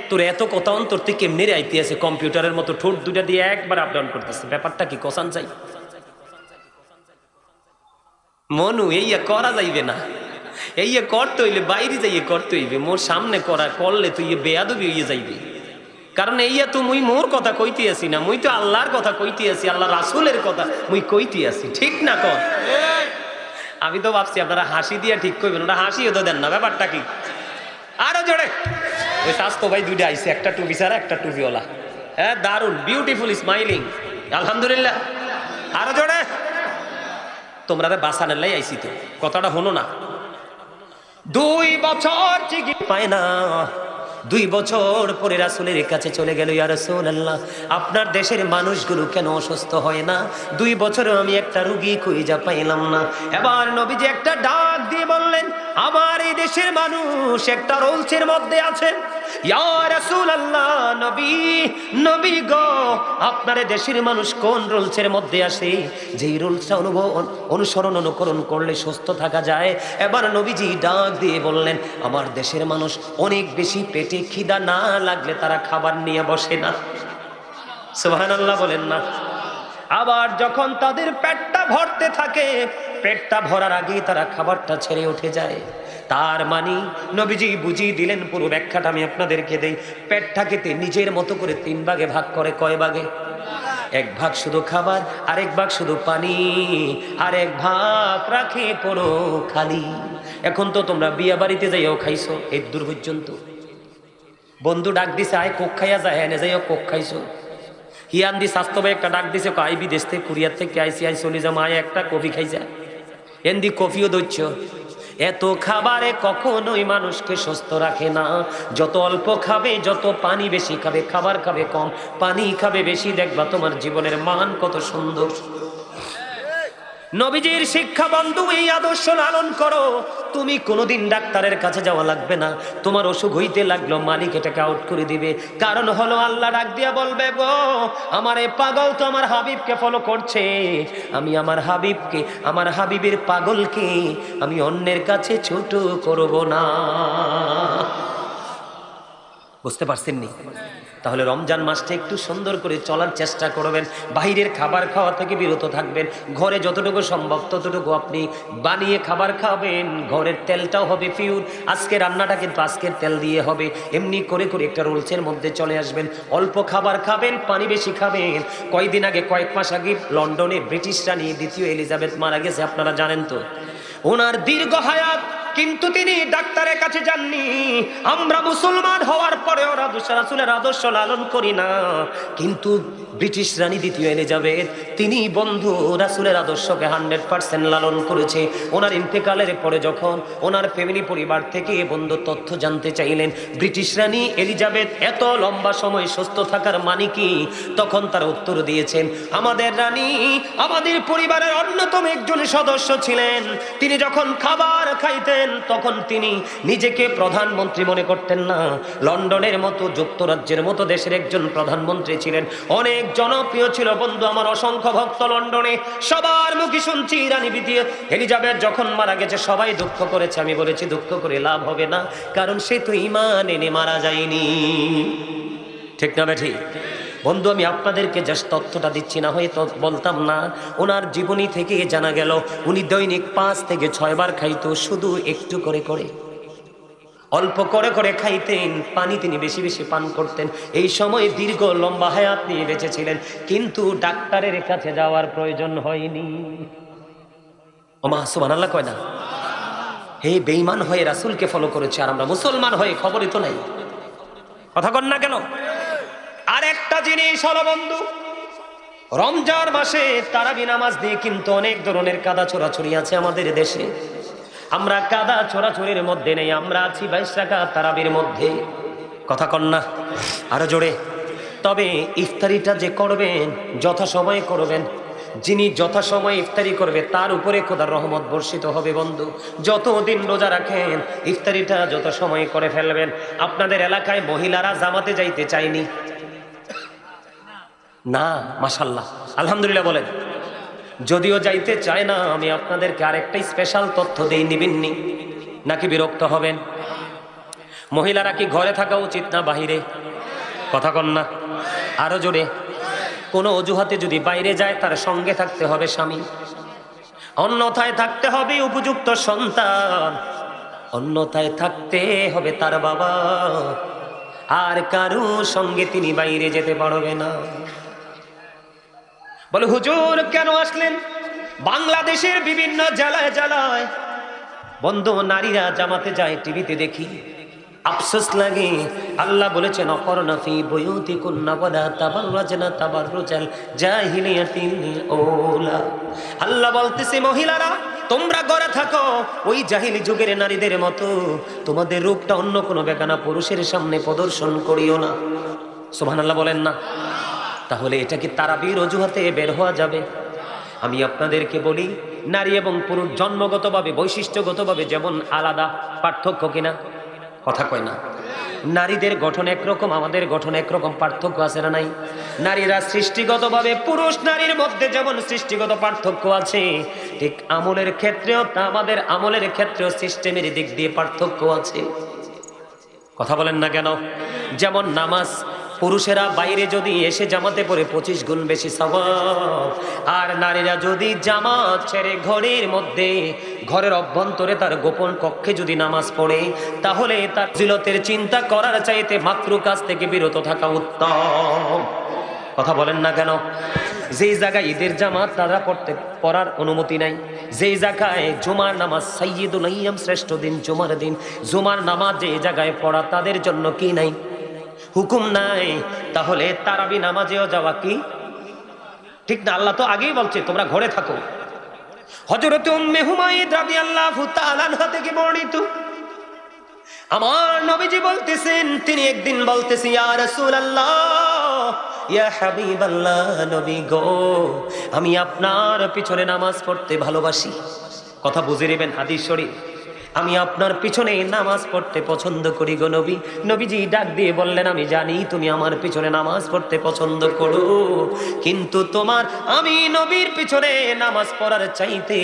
তোর এত কথা অন্তর তুই কেমনি রে আইতে আছে? কম্পিউটারের মতো ঠোঁট 2টা দিয়ে একবার আপ ডাউন করতেছে, ব্যাপারটা কি? কসান চাই মনু, এইয়া করা যাইবে না। এইয়া করতে হইলে বাইরে যাইয়ে করতে হইবে, মোর সামনে করলে তুই বেয়াদবি হইয়া যাইবে। কারণ এইয়া তো মুই মোর কথা কইতে আসি না, মুই তো আল্লাহর কথা কইতে আসি, আল্লাহ রাসূলের কথা মুই কইতে আসি, ঠিক না? কর। আমি তো ভাবছি আপনারা হাসি দিয়া ঠিক কইবেন, ওরা হাসিও তো দেন না, ব্যাপারটা কি? আরো জোরে। ওই স্বাস্থ্য ভাই 2টা আইছে, একটা টুপি ছাড়া একটা টুপিওয়ালা। হ্যাঁ, দারুন, বিউটিফুল স্মাইলিং, আলহামদুলিল্লাহ। আরো জোরে। তোমরা বাসানের লাই আইছি তো, কথাটা হলো না। 2 বছর চিকিৎসা পায় না। 2 বছর পরে রাসূলের কাছে চলে গেল, ইয়া রাসূলুল্লাহ, আপনার দেশের মানুষগুলো কেন অসুস্থ হয় না? 2 বছরে আমি একটা রোগী খুঁজে পাইলাম না। এবার নবীজি একটা ডাক দিয়ে বললেন, আমার এই দেশের মানুষ একটা রুলসের মধ্যে আছে। ইয়া রাসূলুল্লাহ, নবী গো, আপনার দেশের মানুষ কোন রুলসের মধ্যে আসে? যেই রুলসটা অনুকরণ করলে সুস্থ থাকা যায়। এবার নবীজি ডাক দিয়ে বললেন, আমার দেশের মানুষ অনেক বেশি পেটে খিদা না লাগলে তারা খাবার নিয়ে বসে না। সুবহানাল্লাহ বলেন না। আবার যখন তাদের পেটটা ভরতে থাকে, পেটটা ভরার আগেই তারা খাবারটা ছেড়ে উঠে যায়। তার মানে নবীজি বুঝিয়ে দিলেন, পুরো ব্যাখ্যাটা আমি আপনাদেরকে দেই। পেটটাকে নিজের মতো করে 3 ভাগে ভাগ করে। কয় ভাগে? 1 ভাগ শুধু খাবার, আরেক ভাগ শুধু পানি, আরেক ভাগ রাখে পুরো খালি। এখন তো তোমরা বিয়া বাড়িতে যাইও খাইছো এই দূর পর্যন্ত, বন্ধু ডাক দিছে আয় কোক খাইয়া যায়, এনে যাইও কোক খাইছো। হিয়ান দি স্বাস্থ্য একটা ডাক দিছে আই বিদেশ থেকে কুরিয়ার থেকে আইসি, আই চলে যাম, আয় একটা কফি খাইছা, এন্দি কফিও দইছ। এত খাবারে কখনোই মানুষকে সুস্থ রাখে না। যত অল্প খাবে, যত পানি বেশি খাবে, খাবার খাবে কম, পানি খাবে বেশি, দেখবা তোমার জীবনের মান কত সুন্দর। নবীজির শিক্ষা বন্ধু, এই আদর্শ লালন করো। তুমি কোনোদিন ডাক্তারের কাছে যাওয়া লাগবে না। তোমার অসুখ হইতে লাগলো, মালিক এটাকে আউট করে দিবে। কারণ হলো আল্লাহ ডাক দিয়া বলবে, গো আমার এই পাগল তো আমার হাবিবকে ফলো করছে, আমি আমার হাবিবকে, আমার হাবিবের পাগলকে আমি অন্যের কাছে ছোট করব না। বুঝতে পারছেন নি? তাহলে রমজান মাসটা একটু সুন্দর করে চলার চেষ্টা করবেন। বাইরের খাবার খাওয়া থেকে বিরত থাকবেন। ঘরে যতটুকু সম্ভব ততটুকু আপনি বানিয়ে খাবার খাবেন। ঘরের তেলটাও হবে পিওর। আজকে রান্নাটা কিন্তু আজকের তেল দিয়ে হবে। এমনি করে করে একটা রুলসের মধ্যে চলে আসবেন। অল্প খাবার খাবেন, পানি বেশি খাবেন। কয়েকদিন আগে, কয়েক মাস আগে লন্ডনে ব্রিটিশ রানী দ্বিতীয় এলিজাবেথ মারা গেছে, আপনারা জানেন তো। ওনার দীর্ঘ হায়াত, কিন্তু তিনি ডাক্তারের কাছে যাননি। আমরা মুসলমান হওয়ার পরে ওরা রাসূলের আদর্শ লালন করি না, কিন্তু ব্রিটিশ রানী দ্বিতীয় এলিজাবেথ তিনি বন্ধু রাসূলের আদর্শকে 100% লালন করেছে। ওনার ইন্তেকালের পরে যখন ওনার ফ্যামিলি পরিবার থেকে বন্ধু তথ্য জানতে চাইলেন ব্রিটিশ রানী এলিজাবেথ এত লম্বা সময় সুস্থ থাকার মানে কি, তখন তারা উত্তর দিয়েছেন, আমাদের রানী আমাদের পরিবারের অন্যতম একজন সদস্য ছিলেন। তিনি যখন খাবার খাইতেন তখন তিনি নিজেকে প্রধানমন্ত্রী মনে করতেন না। লন্ডনের মতো, যুক্তরাজ্যের মতো দেশের একজন প্রধানমন্ত্রী ছিলেন, অনেক জনপ্রিয় ছিল। বন্ধু আমার অসংখ্য ভক্ত লন্ডনে, সবার মুখে শুনছি রানী দ্বিতীয় এলিজাবেথ যখন মারা গেছে সবাই দুঃখ করেছে। আমি বলেছি দুঃখ করে লাভ হবে না, কারণ সে তো ঈমান এনে মারা যায়নি। ঠিক না বেঠি? বন্ধু আমি আপনাদেরকে জাস্ট তথ্যটা দিচ্ছি, না হয়তো বলতাম না। ওনার জীবনী থেকে জানা গেল উনি দৈনিক 5 থেকে 6 বার খাইতো, শুধু একটু করে করে, অল্প করে করে খাইতেন। পানি তিনি বেশি বেশি পান করতেন। এই সময় দীর্ঘ লম্বা হায়াত নিয়ে বেঁচেছিলেন, কিন্তু ডাক্তারের কাছে যাওয়ার প্রয়োজন হয়নি। ওমা সুবহানাল্লাহ কয় না? হে বেঈমান হয়ে রাসূলকে ফলো করেছে, আর আমরা মুসলমান হয়ে খবরই তো নাই। কথা কন না কেন? আর একটা জিনিস হলো বন্ধু, রমজান মাসে তারাবি নামাজ দিয়ে কিন্তু অনেক ধরনের কাদা ছোড়াছুড়ি আছে আমাদের দেশে। আমরা কাদা ছোড়াছুড়ির মধ্যে নেই, আমরা আছি 22 রাকাত তারাবির মধ্যে। কথা কন না? আরো জোরে। তবে ইফতারিটা যে করবেন যথাসময়ে করবেন। যিনি যথাসময়ে ইফতারি করবে তার উপরে খোদার রহমত বর্ষিত হবে। বন্ধু যতদিন রোজা রাখেন ইফতারিটা যথাসময়ে করে ফেলবেন। আপনাদের এলাকায় মহিলারা জামাতে যাইতে চায়নি না? মাশাআল্লাহ, আলহামদুলিল্লাহ বলেন। যদিও যাইতে চায় না, আমি আপনাদেরকে আরেকটা স্পেশাল তথ্য দিই, নিবেননি নাকি বিরক্ত হবেন? মহিলারা কি ঘরে থাকা উচিত না বাহিরে? কথা কন না? আরো জোরে। কোনো অজুহাতে যদি বাইরে যায় তার সঙ্গে থাকতে হবে স্বামী, অন্যথায় থাকতে হবে উপযুক্ত সন্তান, অন্যথায় থাকতে হবে তার বাবা। আর কারো সঙ্গে তিনি বাইরে যেতে পারবে না। বলে হুজুর কেন আসলেন? বাংলাদেশের বিভিন্ন জেলায় জেলায় বন্ধু নারীরা জামাতে যায়, টিভিতে দেখি, আফসোস লাগে। আল্লাহ বলেছেন অকরনা ফি বুয়ুতিকুন্না ওয়ালা তাবাররাজনা তাবাররুজাল জাহিলিয়াতিল ওলা। আল্লাহ বলতেছে মহিলারা তোমরা ঘরে থাকো ওই জাহিলি যুগের নারীদের মতো, তোমাদের রূপটা অন্য কোনো বেগানা পুরুষের সামনে প্রদর্শন করিও না। সুবহানাল্লাহ বলেন না? তাহলে এটা কি তারাবির অজুহাতে বের হওয়া যাবে? আমি আপনাদেরকে বলি, নারী এবং পুরুষ জন্মগতভাবে বৈশিষ্ট্যগতভাবে যেমন আলাদা, পার্থক্য কিনা? কথা কয় না? নারীদের গঠন একরকম, আমাদের গঠন একরকম, পার্থক্য আছে না নাই? নারীরা সৃষ্টিগতভাবে পুরুষ নারীর মধ্যে যেমন সৃষ্টিগত পার্থক্য আছে, ঠিক আমলের ক্ষেত্রেও তা আমাদের আমলের ক্ষেত্রেও সিস্টেমের দিক দিয়ে পার্থক্য আছে। কথা বলেন না কেন? যেমন নামাজ পুরুষেরা বাইরে যদি এসে জামাতে পরে 25 গুণ বেশি সওয়াব, আর নারীরা যদি জামাত ছেড়ে ঘরের মধ্যে, ঘরের অভ্যন্তরে তার গোপন কক্ষে যদি নামাজ পড়ে, তাহলে তার ফজিলতের চিন্তা করার চাইতে মাকরু কাজ থেকে বিরত থাকা উত্তম। কথা বলেন না কেন? যেই জায়গায় ঈদের জামাত তারা পড়ার অনুমতি নাই, যেই জায়গায় জুমার নামাজ সাইয়্যিদুল আইয়াম শ্রেষ্ঠ দিন জুমার দিন, জুমার নামাজ যে জায়গায় পড়া তাদের জন্য কি নাই? হুকুম নাই। তাহলে তারাবি নামাজেও যাওয়া কি ঠিক না? আল্লাহ তো আগেই বলছে তোমরা ঘরে থাকো। হযরত উম্মে হুমায়রা রাদিয়াল্লাহু তাআলা আনহা থেকে বর্ণিত, আমার নবীজি বলতেছেন, তিনি একদিন বলতেছি, ইয়া রাসূলুল্লাহ, ইয়া হাবিবাল্লাহ, নবী গো, আমি আপনার পিছনে নামাজ পড়তে ভালোবাসি। কথা বুঝে নেবেন, হাদিস শরীফ। আমি আপনার পিছনে নামাজ পড়তে পছন্দ করি গো নবী। নবীজি ডাক দিয়ে বললেন, আমি জানি তুমি আমার পিছনে নামাজ পড়তে পছন্দ করো, কিন্তু আমি নবীর পিছনে নামাজ পড়ার চাইতে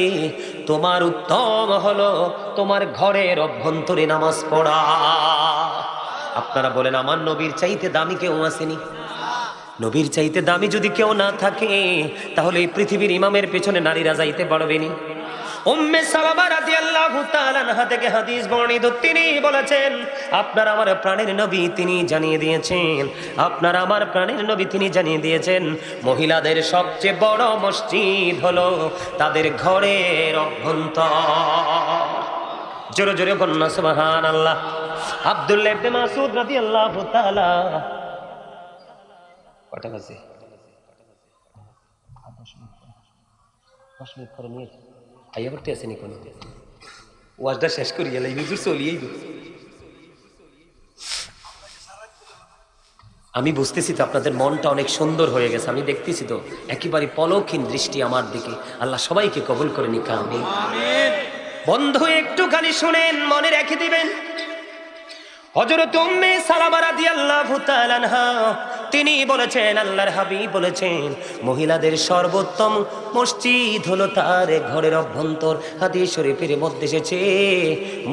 তোমার উত্তম হলো তোমার ঘরের অভ্যন্তরে নামাজ পড়া। আপনারা বলেন, আমার নবীর চাইতে দামি কেউ আসেনি? নবীর চাইতে দামি যদি কেউ না থাকে, তাহলে এই পৃথিবীর ইমামের পেছনে নারীরা যাইতে পারবেনি। উম্মে সালামা রাদিয়াল্লাহু তাআলা আনহা থেকে হাদিস বর্ণিত, তিনি বলেছেন, আপনার আমার প্রাণের নবী তিনি জানিয়ে দিয়েছেন, আপনার আমার প্রাণের নবী তিনি জানিয়ে দিয়েছেন, মহিলাদের সবচেয়ে বড় মসজিদ হলো তাদের ঘরের অভ্যন্তর। জোরে জোরে বলুন সুবহানাল্লাহ। আব্দুল্লাহ ইবনে মাসউদ রাদিয়াল্লাহু তাআলা, কটা বাজে? 10 মিনিট পরে নিয়ে আইয়া পড়তে আসেনি কোনো, ওয়াজটা শেষ করি গেলে হুজুর চলিয়েই। আমি বুঝতেছি তো আপনাদের মনটা অনেক সুন্দর হয়ে গেছে, আমি দেখতেছি তো, একেবারে পলকহীন দৃষ্টি আমার দিকে। আল্লাহ সবাইকে কবুল করে নিক, আমিন। বন্ধু একটুখানি শুনেন, মনে রেখে দিবেন, হযরত উম্মে সালামা রাদিয়াল্লাহু তাআলা আনহা তিনি বলেছেন, আল্লাহর হাবিব বলেছেন, মহিলাদের সর্বোত্তম মসজিদ হলো তার ঘরের অভ্যন্তর। হাদিস শরীফের মধ্যে এসেছে,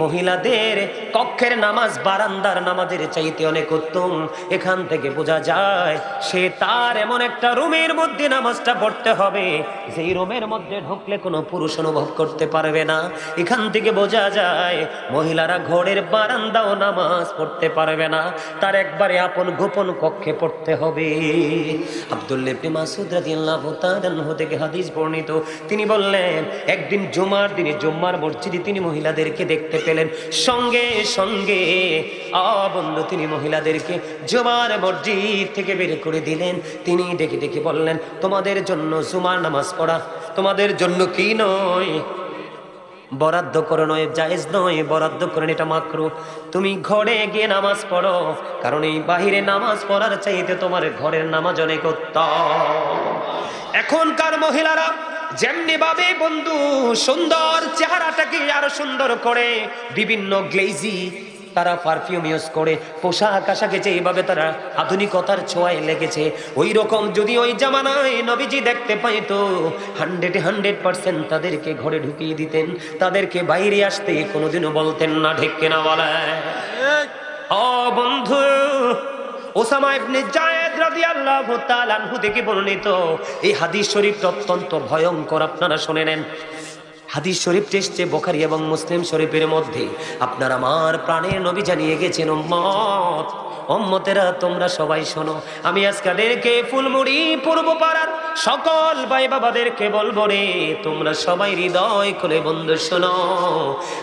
মহিলাদের কক্ষের নামাজ বারান্দার নামাজের চাইতে অনেক উত্তম। এখান থেকে বোঝা যায় সে তার এমন একটা রুমের মধ্যে নামাজটা পড়তে হবে যেই রুমের মধ্যে ঢুকলে কোনো পুরুষ অনুভব করতে পারবে না। এখান থেকে বোঝা যায় মহিলারা ঘরের বারান্দাও নামাজ পড়তে পারবে না, তার একবারে আপন গোপন কক্ষে পড়তে হবে। আব্দুল্লাহ ইবনে মাসউদ রাদিয়াল্লাহু তাআলা আনহু থেকে হাদিস বর্ণিত, তিনি বললেন, একদিন জুমার দিনে জুম্মার মসজিদে তিনি মহিলাদেরকে দেখতে পেলেন। সঙ্গে সঙ্গে বন্ধু তিনি মহিলাদেরকে জুমার মসজিদ থেকে বের করে দিলেন। তিনি ডেকে ডেকে বললেন, তোমাদের জন্য জুমার নামাজ পড়া তোমাদের জন্য কি নয়, বরাদ্দ করে নয়, জায়েজ নয়, বরাদ্দ করেন, এটা মাকরুহ। তুমি ঘরে গিয়ে নামাজ পড়ো, কারণ এই বাহিরে নামাজ পড়ার চাইতে তোমার ঘরের নামাজ অনেক উত্তম। এখনকার মহিলারা যেমনি ভাবে বন্ধু সুন্দর চেহারাটাকে আরো সুন্দর করে বিভিন্ন গ্লেজি তারা পারফিউম ইউজ করে, পোশাক আশাকে যেভাবে তারা আধুনিকতার ছোঁয়ায় লেগেছে, ওই রকম যদি ওই জামানায় নবীজি দেখতে পাইতো, 100% তাদেরকে ঘরে ঢুকিয়ে দিতেন, তাদেরকে বাইরে আসতে কোনোদিনও বলতেন না। ঠিক কিনা বলে? ও বন্ধু, ওসামা ইবনে যায়েদ রাদিয়াল্লাহু তাআলা আনহু থেকে বর্ণিত এই হাদিস শরীফটা অত্যন্ত ভয়ঙ্কর, আপনারা শুনে নেন। হাদিস শরীফ এসেছে বুখারী এবং মুসলিম শরীফের মধ্যে। আপনার আমার প্রাণের নবী জানিয়ে গেছেন, উম্মতেরা তোমরা সবাই শোনো, আমি আজকাদেরকে ফুলমুড়ি পূর্ব পাড়ার সকল ভাই বাবাদেরকে বলবো রে, তোমরা সবাই হৃদয় খুলে বন্ধু শোনো।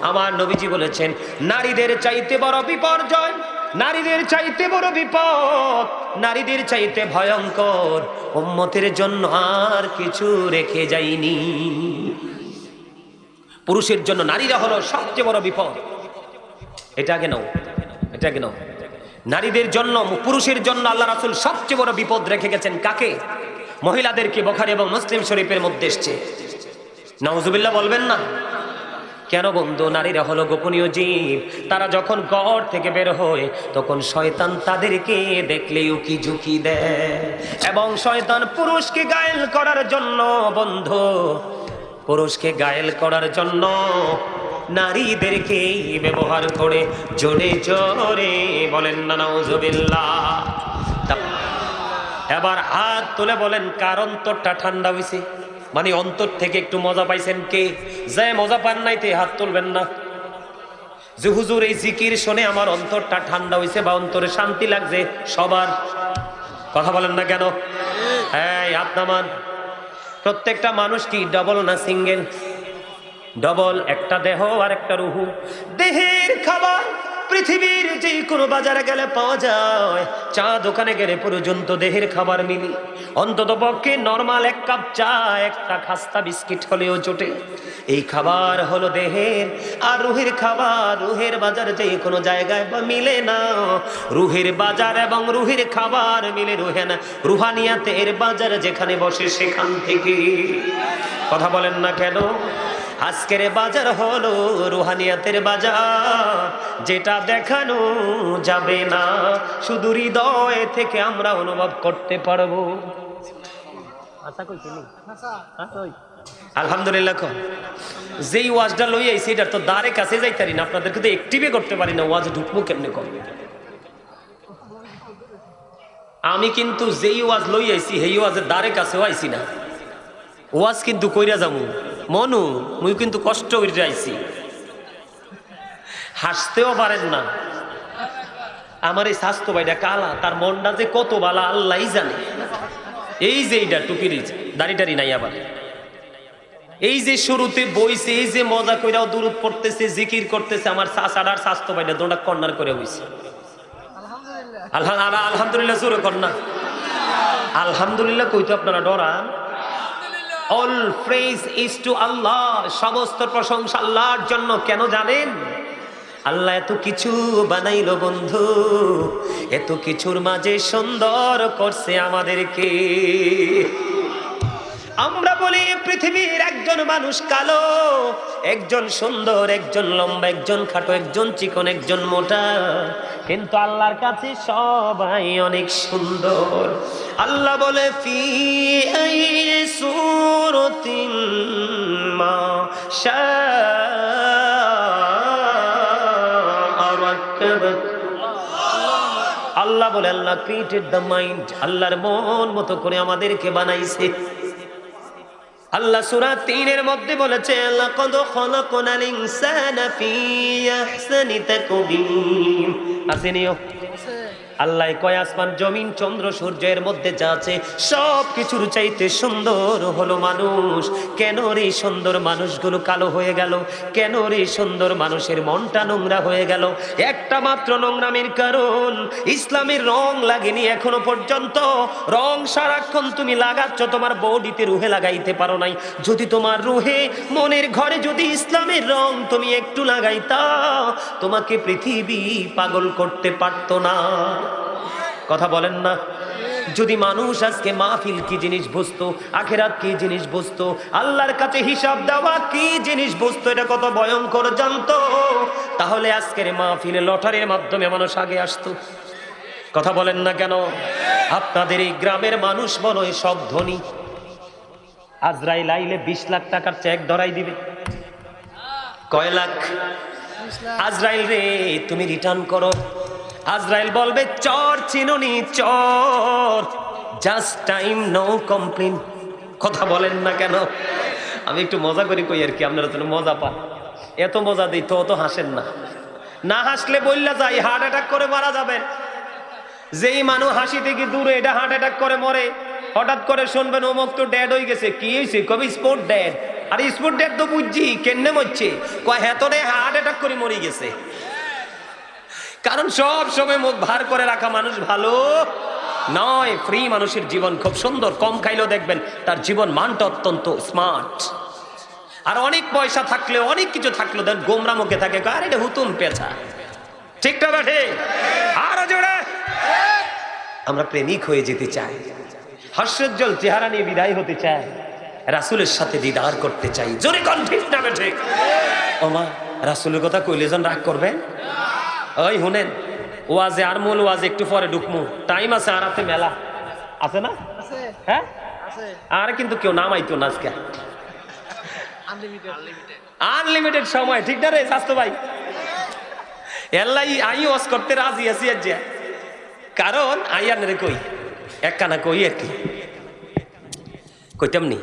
আমার নবীজি বলেছেন, নারীদের চাইতে বড় বিপর্যয়, নারীদের চাইতে বড় বিপদ, নারীদের চাইতে ভয়ঙ্কর উম্মতের জন্য আর কিছু রেখে যায়নি। পুরুষের জন্য নারীরা হলো সবচেয়ে বড় বিপদ। এটা আগে নাও, এটা আগে নাও। নারীদের জন্য, পুরুষের জন্য আল্লাহ রাসূল সবচেয়ে বড় বিপদ রেখে গেছেন কাকে? মহিলাদেরকে। বুখারী এবং মুসলিম শরীফের মধ্যে এসেছে। নাউজুবিল্লাহ বলবেন না? কেন বন্ধু? নারীরা হলো গোপনীয় জীব। তারা যখন ঘর থেকে বের হয় তখন শয়তান তাদেরকে দেখলে উকি ঝুঁকি দেয়, এবং শয়তান পুরুষকে ঘায়েল করার জন্য, বন্ধু পুরুষকে ঘায়েল করার জন্য নারীদেরকে ব্যবহার করে। জোরে জোরে বলেন না নাউজুবিল্লাহ। এবার হাত তুলে বলেন কার অন্তরটা ঠান্ডা হইছে, মানে অন্তর থেকে একটু মজা পাইছেন কে? যে মজা পান নাই তে হাত তুলবেন না। যে হুজুর এই জিকির শুনে আমার অন্তরটা ঠান্ডা হইছে বা অন্তরে শান্তি লাগছে, সবার কথা বলেন না কেন? হ্যাঁ, হাত নামান। প্রত্যেকটা মানুষ কি ডবল না সিঙ্গেল? ডবল, একটা দেহ আর একটা রুহু। দেহের খাবার পৃথিবীর যে কোনো বাজারে গেলে পাওয়া যায়, চা দোকানে গেলে পর্যন্ত দেহের খাবার মিলি। অন্তত পক্ষে নরমাল এক কাপ চা, একটা খাস্তা বিস্কিট হলেও জোটে। এই খাবার হলো দেহের। আর রুহের খাবার, রুহের বাজার যে কোনো জায়গায় বা মিলে না। রুহের বাজার এবং রুহের খাবার মিলে রুহানিয়াতের বাজার যেখানে বসে সেখান থেকে। কথা বলেন না কেন? আজকের বাজার হলো রুহানিয়াতের বাজার, যেটা দেখানো যাবে না, শুধু হৃদয় থেকে আমরা অনুভব করতে পারবো। আলহামদুলিল্লাহ। যেই ওয়াজটা লই আইছি এটা তো দ্বারে কাছে যাইতারি না, আপনাদেরকে তো অ্যাক্টিভে করতে পারি না। ওয়াজ ঢুকবো কেমনে করবে? আমি কিন্তু যেই ওয়াজ লই আইছি সেই ওয়াজের দ্বারে কাছেও আইছি না। ওয়াজ কিন্তু কইরা যাবো মনু, মুই কিন্তু কষ্ট করে যাইছি। হাসতেও পারেন না। আমার এই স্বাস্থ্য ভাইটা কালা, তার মনটা যে কত বালা আল্লাহই জানে। এই যে এইটা টুপির দাড়িটারি নাই, আবার এই যে শুরুতে বইছে, এই যে মজা কইরাও দুরুদ পড়তেছে, জিকির করতেছে, আমার চাচার স্বাস্থ্য ভাইটা দোটা কর্নার করে হইছে। আলহামদুলিল্লাহ জোরে কন্যা আলহামদুলিল্লাহ কইতো আপনারা ডরান। অল প্রেজ ইজ টু আল্লাহ, সমস্ত প্রশংসা আল্লাহর জন্য। কেন জানেন? আল্লাহ এত কিছু বানাইলো বন্ধু, এত কিছুর মাঝে সুন্দর করছে আমাদেরকে। আমরা বলি পৃথিবীর একজন মানুষ কালো, একজন সুন্দর, একজন লম্বা, একজন খাটো, একজন চিকন, একজন মোটা, কিন্তু আল্লাহর কাছে সবাই অনেক সুন্দর। আল্লাহ বলে ফি আই সূরাতিন মা শাআ রাক্কাবাক। আল্লাহ বলে আল্লাহ ক্রিয়েটেড দ্য মাইন্ড, আল্লাহর মন মতো করে আমাদেরকে বানাইছে। আল্লাহ সূরা ৩ এর মধ্যে বলেছে লাকাদ খালাকনাল ইনসানা ফি আহসানি তাকবীর। আসেনিও আল্লাহ কয় আসমান জমিন চন্দ্র সূর্যের মধ্যে যা আছে সব কিছুর চাইতে সুন্দর হলো মানুষ। কেন রে সুন্দর মানুষগুলো কালো হয়ে গেল? কেন রে সুন্দর মানুষের মনটা নোংরা হয়ে গেল? একটা মাত্র নোংরামির কারণ, ইসলামের রং লাগেনি এখনো পর্যন্ত। রং সারাক্ষণ তুমি লাগাচ্ছ, তোমার বডিতে রুহে লাগাইতে পারো নাই। যদি তোমার রুহে মনের ঘরে যদি ইসলামের রং তুমি একটু লাগাইতা, তোমাকে পৃথিবী পাগল করতে পারতো না। কথা বলেন না? যদি মানুষ আজকে মাহফিল কি জিনিস বুঝতো, আখিরাত কি জিনিস বুঝতো, আল্লাহর কাছে হিসাব দেওয়া কি জিনিস বুঝতো, এটা কত ভয়ঙ্কর জানতো, তাহলে আজকের মাহফিলে লটারির মাধ্যমে মানুষ আগে আসতো। কথা বলেন না কেন? আপনাদের এই গ্রামের মানুষ বলো সব ধনী। আজরাইল আইলে 20 লাখ টাকার চেক ধরাই দিবে। কয় লাখ? আজরাইল রে তুমি রিটার্ন করো। আজরাইল বলবে চর চিনুনি চর, জাস্ট টাইম নো কমপ্লেন। কথা বলেন না কেন? আমি একটু মজা করি কই আর কি, আপনারা তো মজা পান। এত মজা দিই তো অত হাসেন না। না হাসলে বললা যাই হার্ট অ্যাটাক করে মারা যাবেন। যেই মানুষ হাসি থেকে দূরে এটা হার্ট অ্যাটাক করে মরে। হঠাৎ করে শুনবেন অমুক তো ড্যাড হয়ে গেছে। কি হয়েছে? কবি স্পোর্ট ড্যাড। আর স্পোর্ট ড্যাড তো বুঝছি কেন্নে মরছে, কয় হেতরে হার্ট অ্যাটাক করে মরে গেছে। কারণ সব সময় মুখ ভার করে রাখা মানুষ ভালো নয়। ফ্রি মানুষের জীবন খুব সুন্দর, কম খাইলেও দেখবেন তার জীবন মানটা অত্যন্ত স্মার্ট। আর অনেক পয়সা থাকলেও অনেক কিছু থাকলেও দেন গোমরা মুখে থাকে, আর এটা হুতুম পেঁচা। ঠিক না বেঠে? আরো জোরে। আমরা প্রেমিক হয়ে যেতে চাই, হাস্যোজ্জ্বল চেহারা নিয়ে বিদায় হতে চাই, রাসূলের সাথে দিদার করতে চাই। জোরে কোন ঠিক না বেঠে? ওমা রাসূলের কথা কইলে যেন রাগ করবেন। ওই শুনেন, ওয়াজে আর মূল ওয়াজে একটু পরে ঢুকমু, টাইম আছে। আর হাতে মেলা আছে না? হ্যাঁ, আর কিন্তু কেউ নামাইতো না আজকে। আনলিমিটেড সময়, ঠিক না রে স্বাস্থ্য ভাই? এল্লাই আই ওয়াজ করতে রাজি আছি আজ, কারণ আইয়ার রে কই এক কানা কই আর কি কইতাম নি।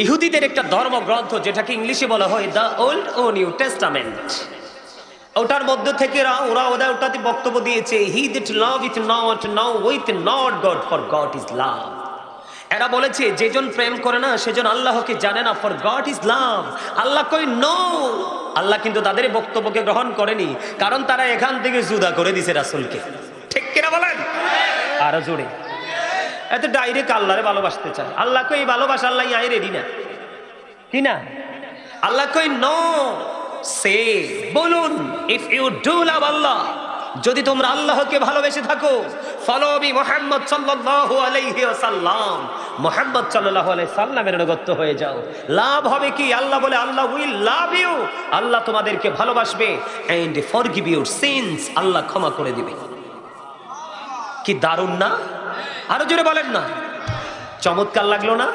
ইহুদিদের একটা ধর্মগ্রন্থ যেটাকে ইংলিশে বলা হয় দ্য ওল্ড ও নিউ টেস্টামেন্ট, ওটার মধ্য থেকে ওরা ওটাতে বক্তব্য দিয়েছে he that loveth not knoweth not God for God is love. এরা বলেছে যেজন প্রেম করে না সেজন আল্লাহকে জানে না, ফর গড ইজ লাভ। আল্লাহ কই নো। আল্লাহ কিন্তু তাদের বক্তব্যকে গ্রহণ করেনি, কারণ তারা এখান থেকে জুদা করে দিছে রাসূলকে। ঠিক কিনা বলেন? আরো জোরে। এত ডাইরেক্ট আল্লাহরে ভালোবাসতে চায়। আল্লাহ কই ভালোবাসা আল্লাহ আই রেডি না, কি না? আল্লাহ কই নো, সে বলুন ইফ ইউ ডু লাভ আল্লাহ, যদি তোমরা আল্লাহকে ভালোবেসে থাকো, ফলো মি মুহাম্মদ সাল্লাল্লাহু আলাইহি ওয়াসাল্লাম, মুহাম্মদ সাল্লাল্লাহু আলাইহি সাল্লামের অনুগত হয়ে যাও। লাভ হবে কি? আল্লাহ বলে আল্লাহ উইল লাভ ইউ, আল্লাহ তোমাদেরকে ভালোবাসবে, এন্ড ফরগিভ ইউর সিনস, আল্লাহ ক্ষমা করে দিবে। কি দারুণ না? আরো জোরে বলেন না, চমৎকার লাগলো না?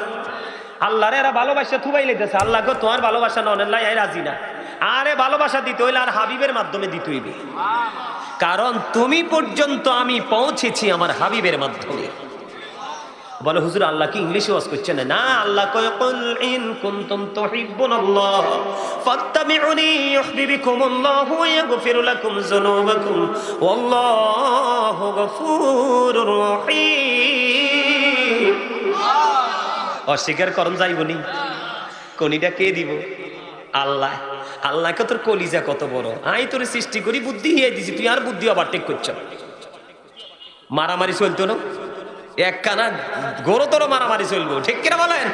আল্লাহরে এরা ভালোবাসা থুবাই লেগেছে। আল্লাহ গো তোমার ভালোবাসা নন রাজি না। আরে ভালোবাসা দিতে হইলে আর হাবিবের মাধ্যমে দিতে হইবে, কারণ তুমি পর্যন্ত আমি পৌঁছেছি আমার হাবিবের মাধ্যমে। বলে হুজুর আল্লাহ কি ইংলিশে ওয়াজ করছেন? না, আল্লাহ কয় কুল ইন কুনতুম তুহিব্বুনাল্লাহ ফাত্তাবিউনি ইউহিব্বুকুমুল্লাহু ওয়া ইয়াগফির লাকুম যুনুবাকুম ওয়াল্লাহু গফুরুর রহিম। অস্বীকার করন যাইবনি, কোনিটা কে দিব? আল্লাহ। আল্লাহকে তোর কলিজা কত বড়, আই তোর সৃষ্টি করি বুদ্ধি হিয়ে দিছি, তুই আর বুদ্ধি ওভারটেক করছ। মারামারি চলতো না, এক কানা গরুতর মারামারি চলবো, ঠিক কিনা বলেন?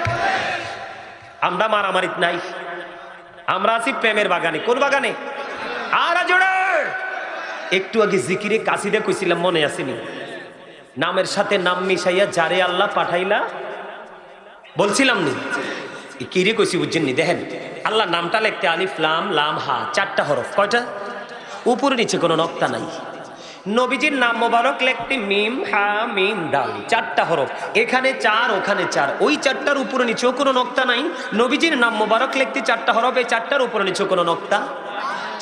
আমরা মারামারি নাই, আমরা আছি প্রেমের বাগানে। কোন বাগানে? আর জোরে। একটু আগে জিকিরে কাসিদা কইছিলাম, মনে আসেনি? নামের সাথে নাম মিশাইয়া যারে আল্লাহ পাঠাইলা বলছিলাম নি? কিরে কইছি বুঝছেন নি? দেখেন আল্লাহ নামটা লিখতে আলিফ লাম লাম হা, 4টা হরফ। কয়টা? উপরে নিচে কোনো নক্তা নাই। নবীজির নাম মোবারক লিখতে মিম হা মিম ডাল, 4টা হরফ। এখানে 4 ওখানে 4, ওই 4টার উপরে নিচেও কোনো নক্তা নাই। নবীজির নাম মোবারক লিখতে 4টা হরফ, এই 4টার উপরে নিচেও কোনো নক্তা।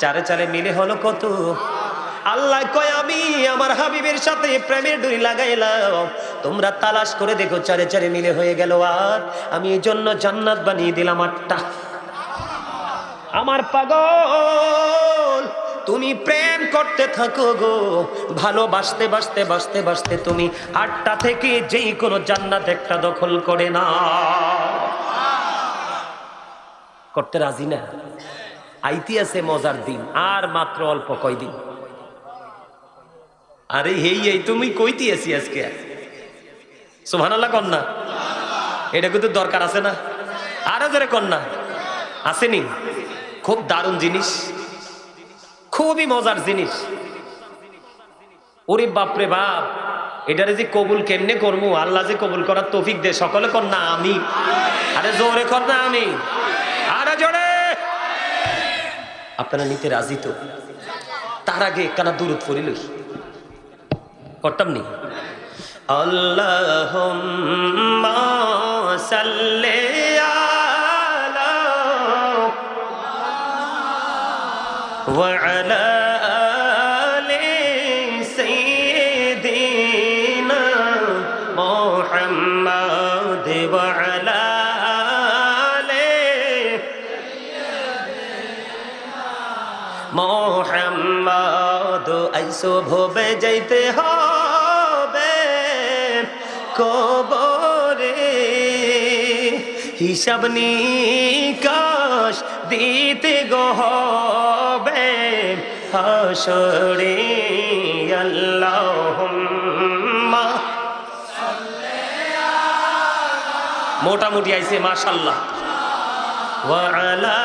4 4 মিলে হলো কত? আল্লাহ কয় আমি আমার হাবিবের সাথে প্রেমের ডুরি লাগাইলাম, তোমরা তালাশ করে দেখো 4 4 মিলে হয়ে গেল। আর আমি এই জন্য জান্নাত বানিয়ে দিলাম 8টা। আমার পাগল তুমি প্রেম করতে থাকো গো, ভালোবাসতে বাসতে বাসতে বাসতে তুমি 8টা থেকে যেই কোনো জান্নাত একটা দখল করে না। করতে রাজি না? আইতি আছে মজার দিন, আর মাত্র অল্প কয়দিন। আরে এই তুমি কইতি আছি আজকে, সুবহানাল্লাহ কন্যা, এটা কিন্তু দরকার আছে না? আরো জোরে কন্যা আসেনি? খুব দারুণ জিনিস, খুবই মজার জিনিস। ওরে বাপরে বাপ, এটারে যে কবুল কেমনে করবো, আল্লাহ যে কবুল করার তৌফিক দে। সকলে কন্যা আমি, আরে জোরে কন্যা আমি, আরে জোরে। আপনারা নিতে রাজি তো? তার আগে কানা দুরূদ পড়িল করতাম নি? আল্লাহুম্মা সাল্লি আলা ওয়া আলা আলি সাইয়্যিদিনা মুহাম্মাদ ওয়া আলা আলি মুহাম্মাদ। আইসো ভবে যাইতে হবে কবরে, হিসাব নিকাশ দিতে গো হবে হাসরে। আল্লাহুম্মা মোটামুটি আইছে মাশাআল্লাহ। ওয়া আলা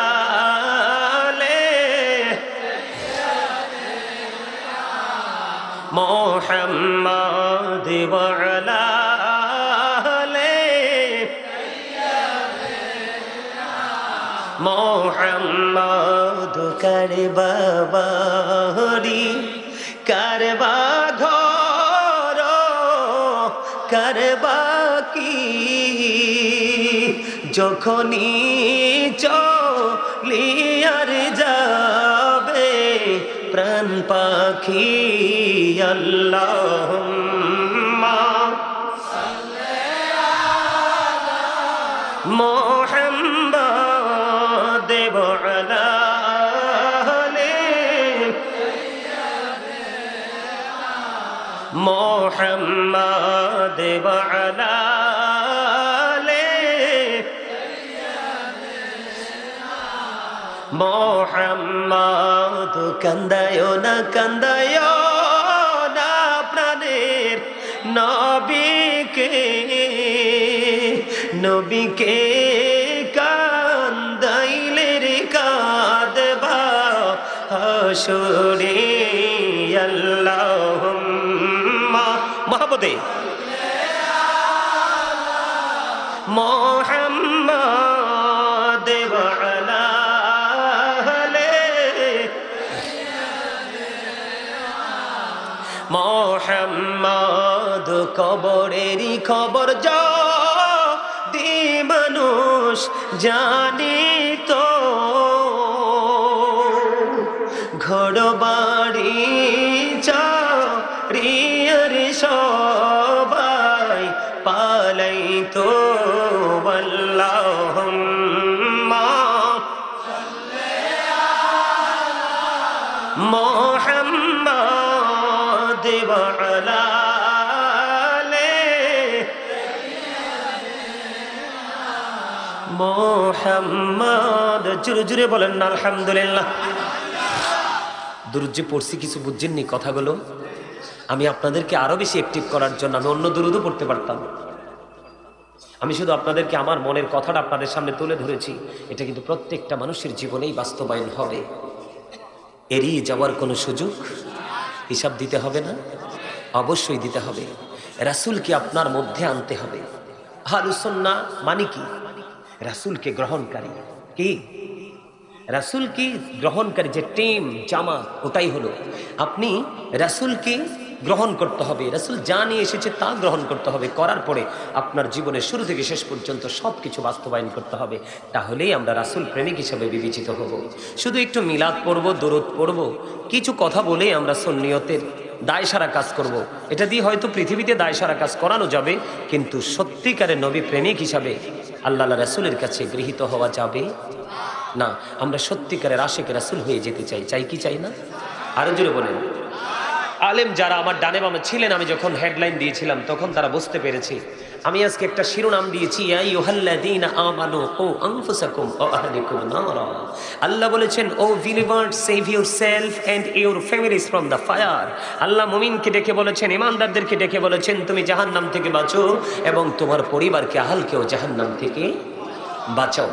মুহাম্মাদ ওয়া আলা আলি মুহাম্মাদ। কারবা বাড়ি কারবা ঘর কারবা কি, যখনই চলিয়ার যাবে প্রাণ পাখি। আল্লাহুম্মা মুহাম্মাদ ওয়া আলা মোহাম্মদ কান্দায় না প্রাণের নবীকে কান্দাইলে রে কাঁদবা হাসরে আল্লাহুম্মা মহব্বতে মোহাম্মদ ওয়া আলা মোহাম্মদ কবরেরই খবর যদি মানুষ জানিত ঘর বাড়ি চারিয়ার সবাই পালাইতো আল্লাহুম্মা মোহাম্মদ ওয়া আলা মোহাম্মদ জোরে জোরে বলেন না আলহামদুলিল্লাহ। দুরূদ যে পড়ছি কিছু বুঝছেননি কথাগুলো? আমি আপনাদেরকে আরো বেশি অ্যাক্টিভ করার জন্য আমি অন্য দুরূদও পড়তে পারতাম। আমি শুধু আপনাদেরকে আমার মনের কথাটা আপনাদের সামনে তুলে ধরেছি। এটা কিন্তু প্রত্যেকটা মানুষের জীবনেই বাস্তবায়ন হবে। এড়িয়ে যাওয়ার কোনো সুযোগ হিসাব দিতে হবে না, অবশ্যই দিতে হবে। রাসূলকে আপনার মধ্যে আনতে হবে। আহলুস সুন্নাহ মানে কি? রাসূলকে গ্রহণকারী। কি রাসূলকে গ্রহণকারী যে টিম জামাত, ওটাই হলো আপনি রাসূলকে গ্রহণ করতে হবে। রাসূল যা নিয়ে এসেছে তা গ্রহণ করতে হবে। করার পরে আপনার জীবনের শুরু থেকে শেষ পর্যন্ত সব কিছু বাস্তবায়ন করতে হবে। তাহলেই আমরা রাসূল প্রেমিক হিসেবে বিবেচিত হব। শুধু একটু মিলাদ পড়ব, দরুদ পড়ব, কিছু কথা বলেই আমরা সুন্নিয়তের দায়সারা কাজ করব। এটা দিয়ে হয়তো পৃথিবীতে দায়সারা কাজ করানো যাবে, কিন্তু সত্যিকারের নবী প্রেমিক হিসাবে আল্লাহ রাসূলের কাছে গৃহীত হওয়া যাবে না। আমরা সত্যিকারের আশিকে রাসূল হয়ে যেতে চাই। চাই কি চাই না? আরো জোরে বলেন। আলেম যারা আমার ডানে বামে ছিলেন, আমি যখন হেডলাইন দিয়েছিলাম তখন তারা বুঝতে পেরেছি। আমি আজকে একটা শিরোনাম দিয়েছি, ইয়া আইয়ুহাল্লাযীনা আমানু কু আনফুসাকুম ওয়া আহলিকুম নারা। আল্লাহ বলেছেন, O believers, save yourself and your families from the fire. আল্লাহ মুমিনকে ডেকে বলেছেন, ঈমানদারদেরকে ডেকে বলেছেন, তুমি জাহান্নাম থেকে বাঁচো এবং তোমার পরিবারকে, আহলকেও জাহান্নাম থেকে বাঁচাও।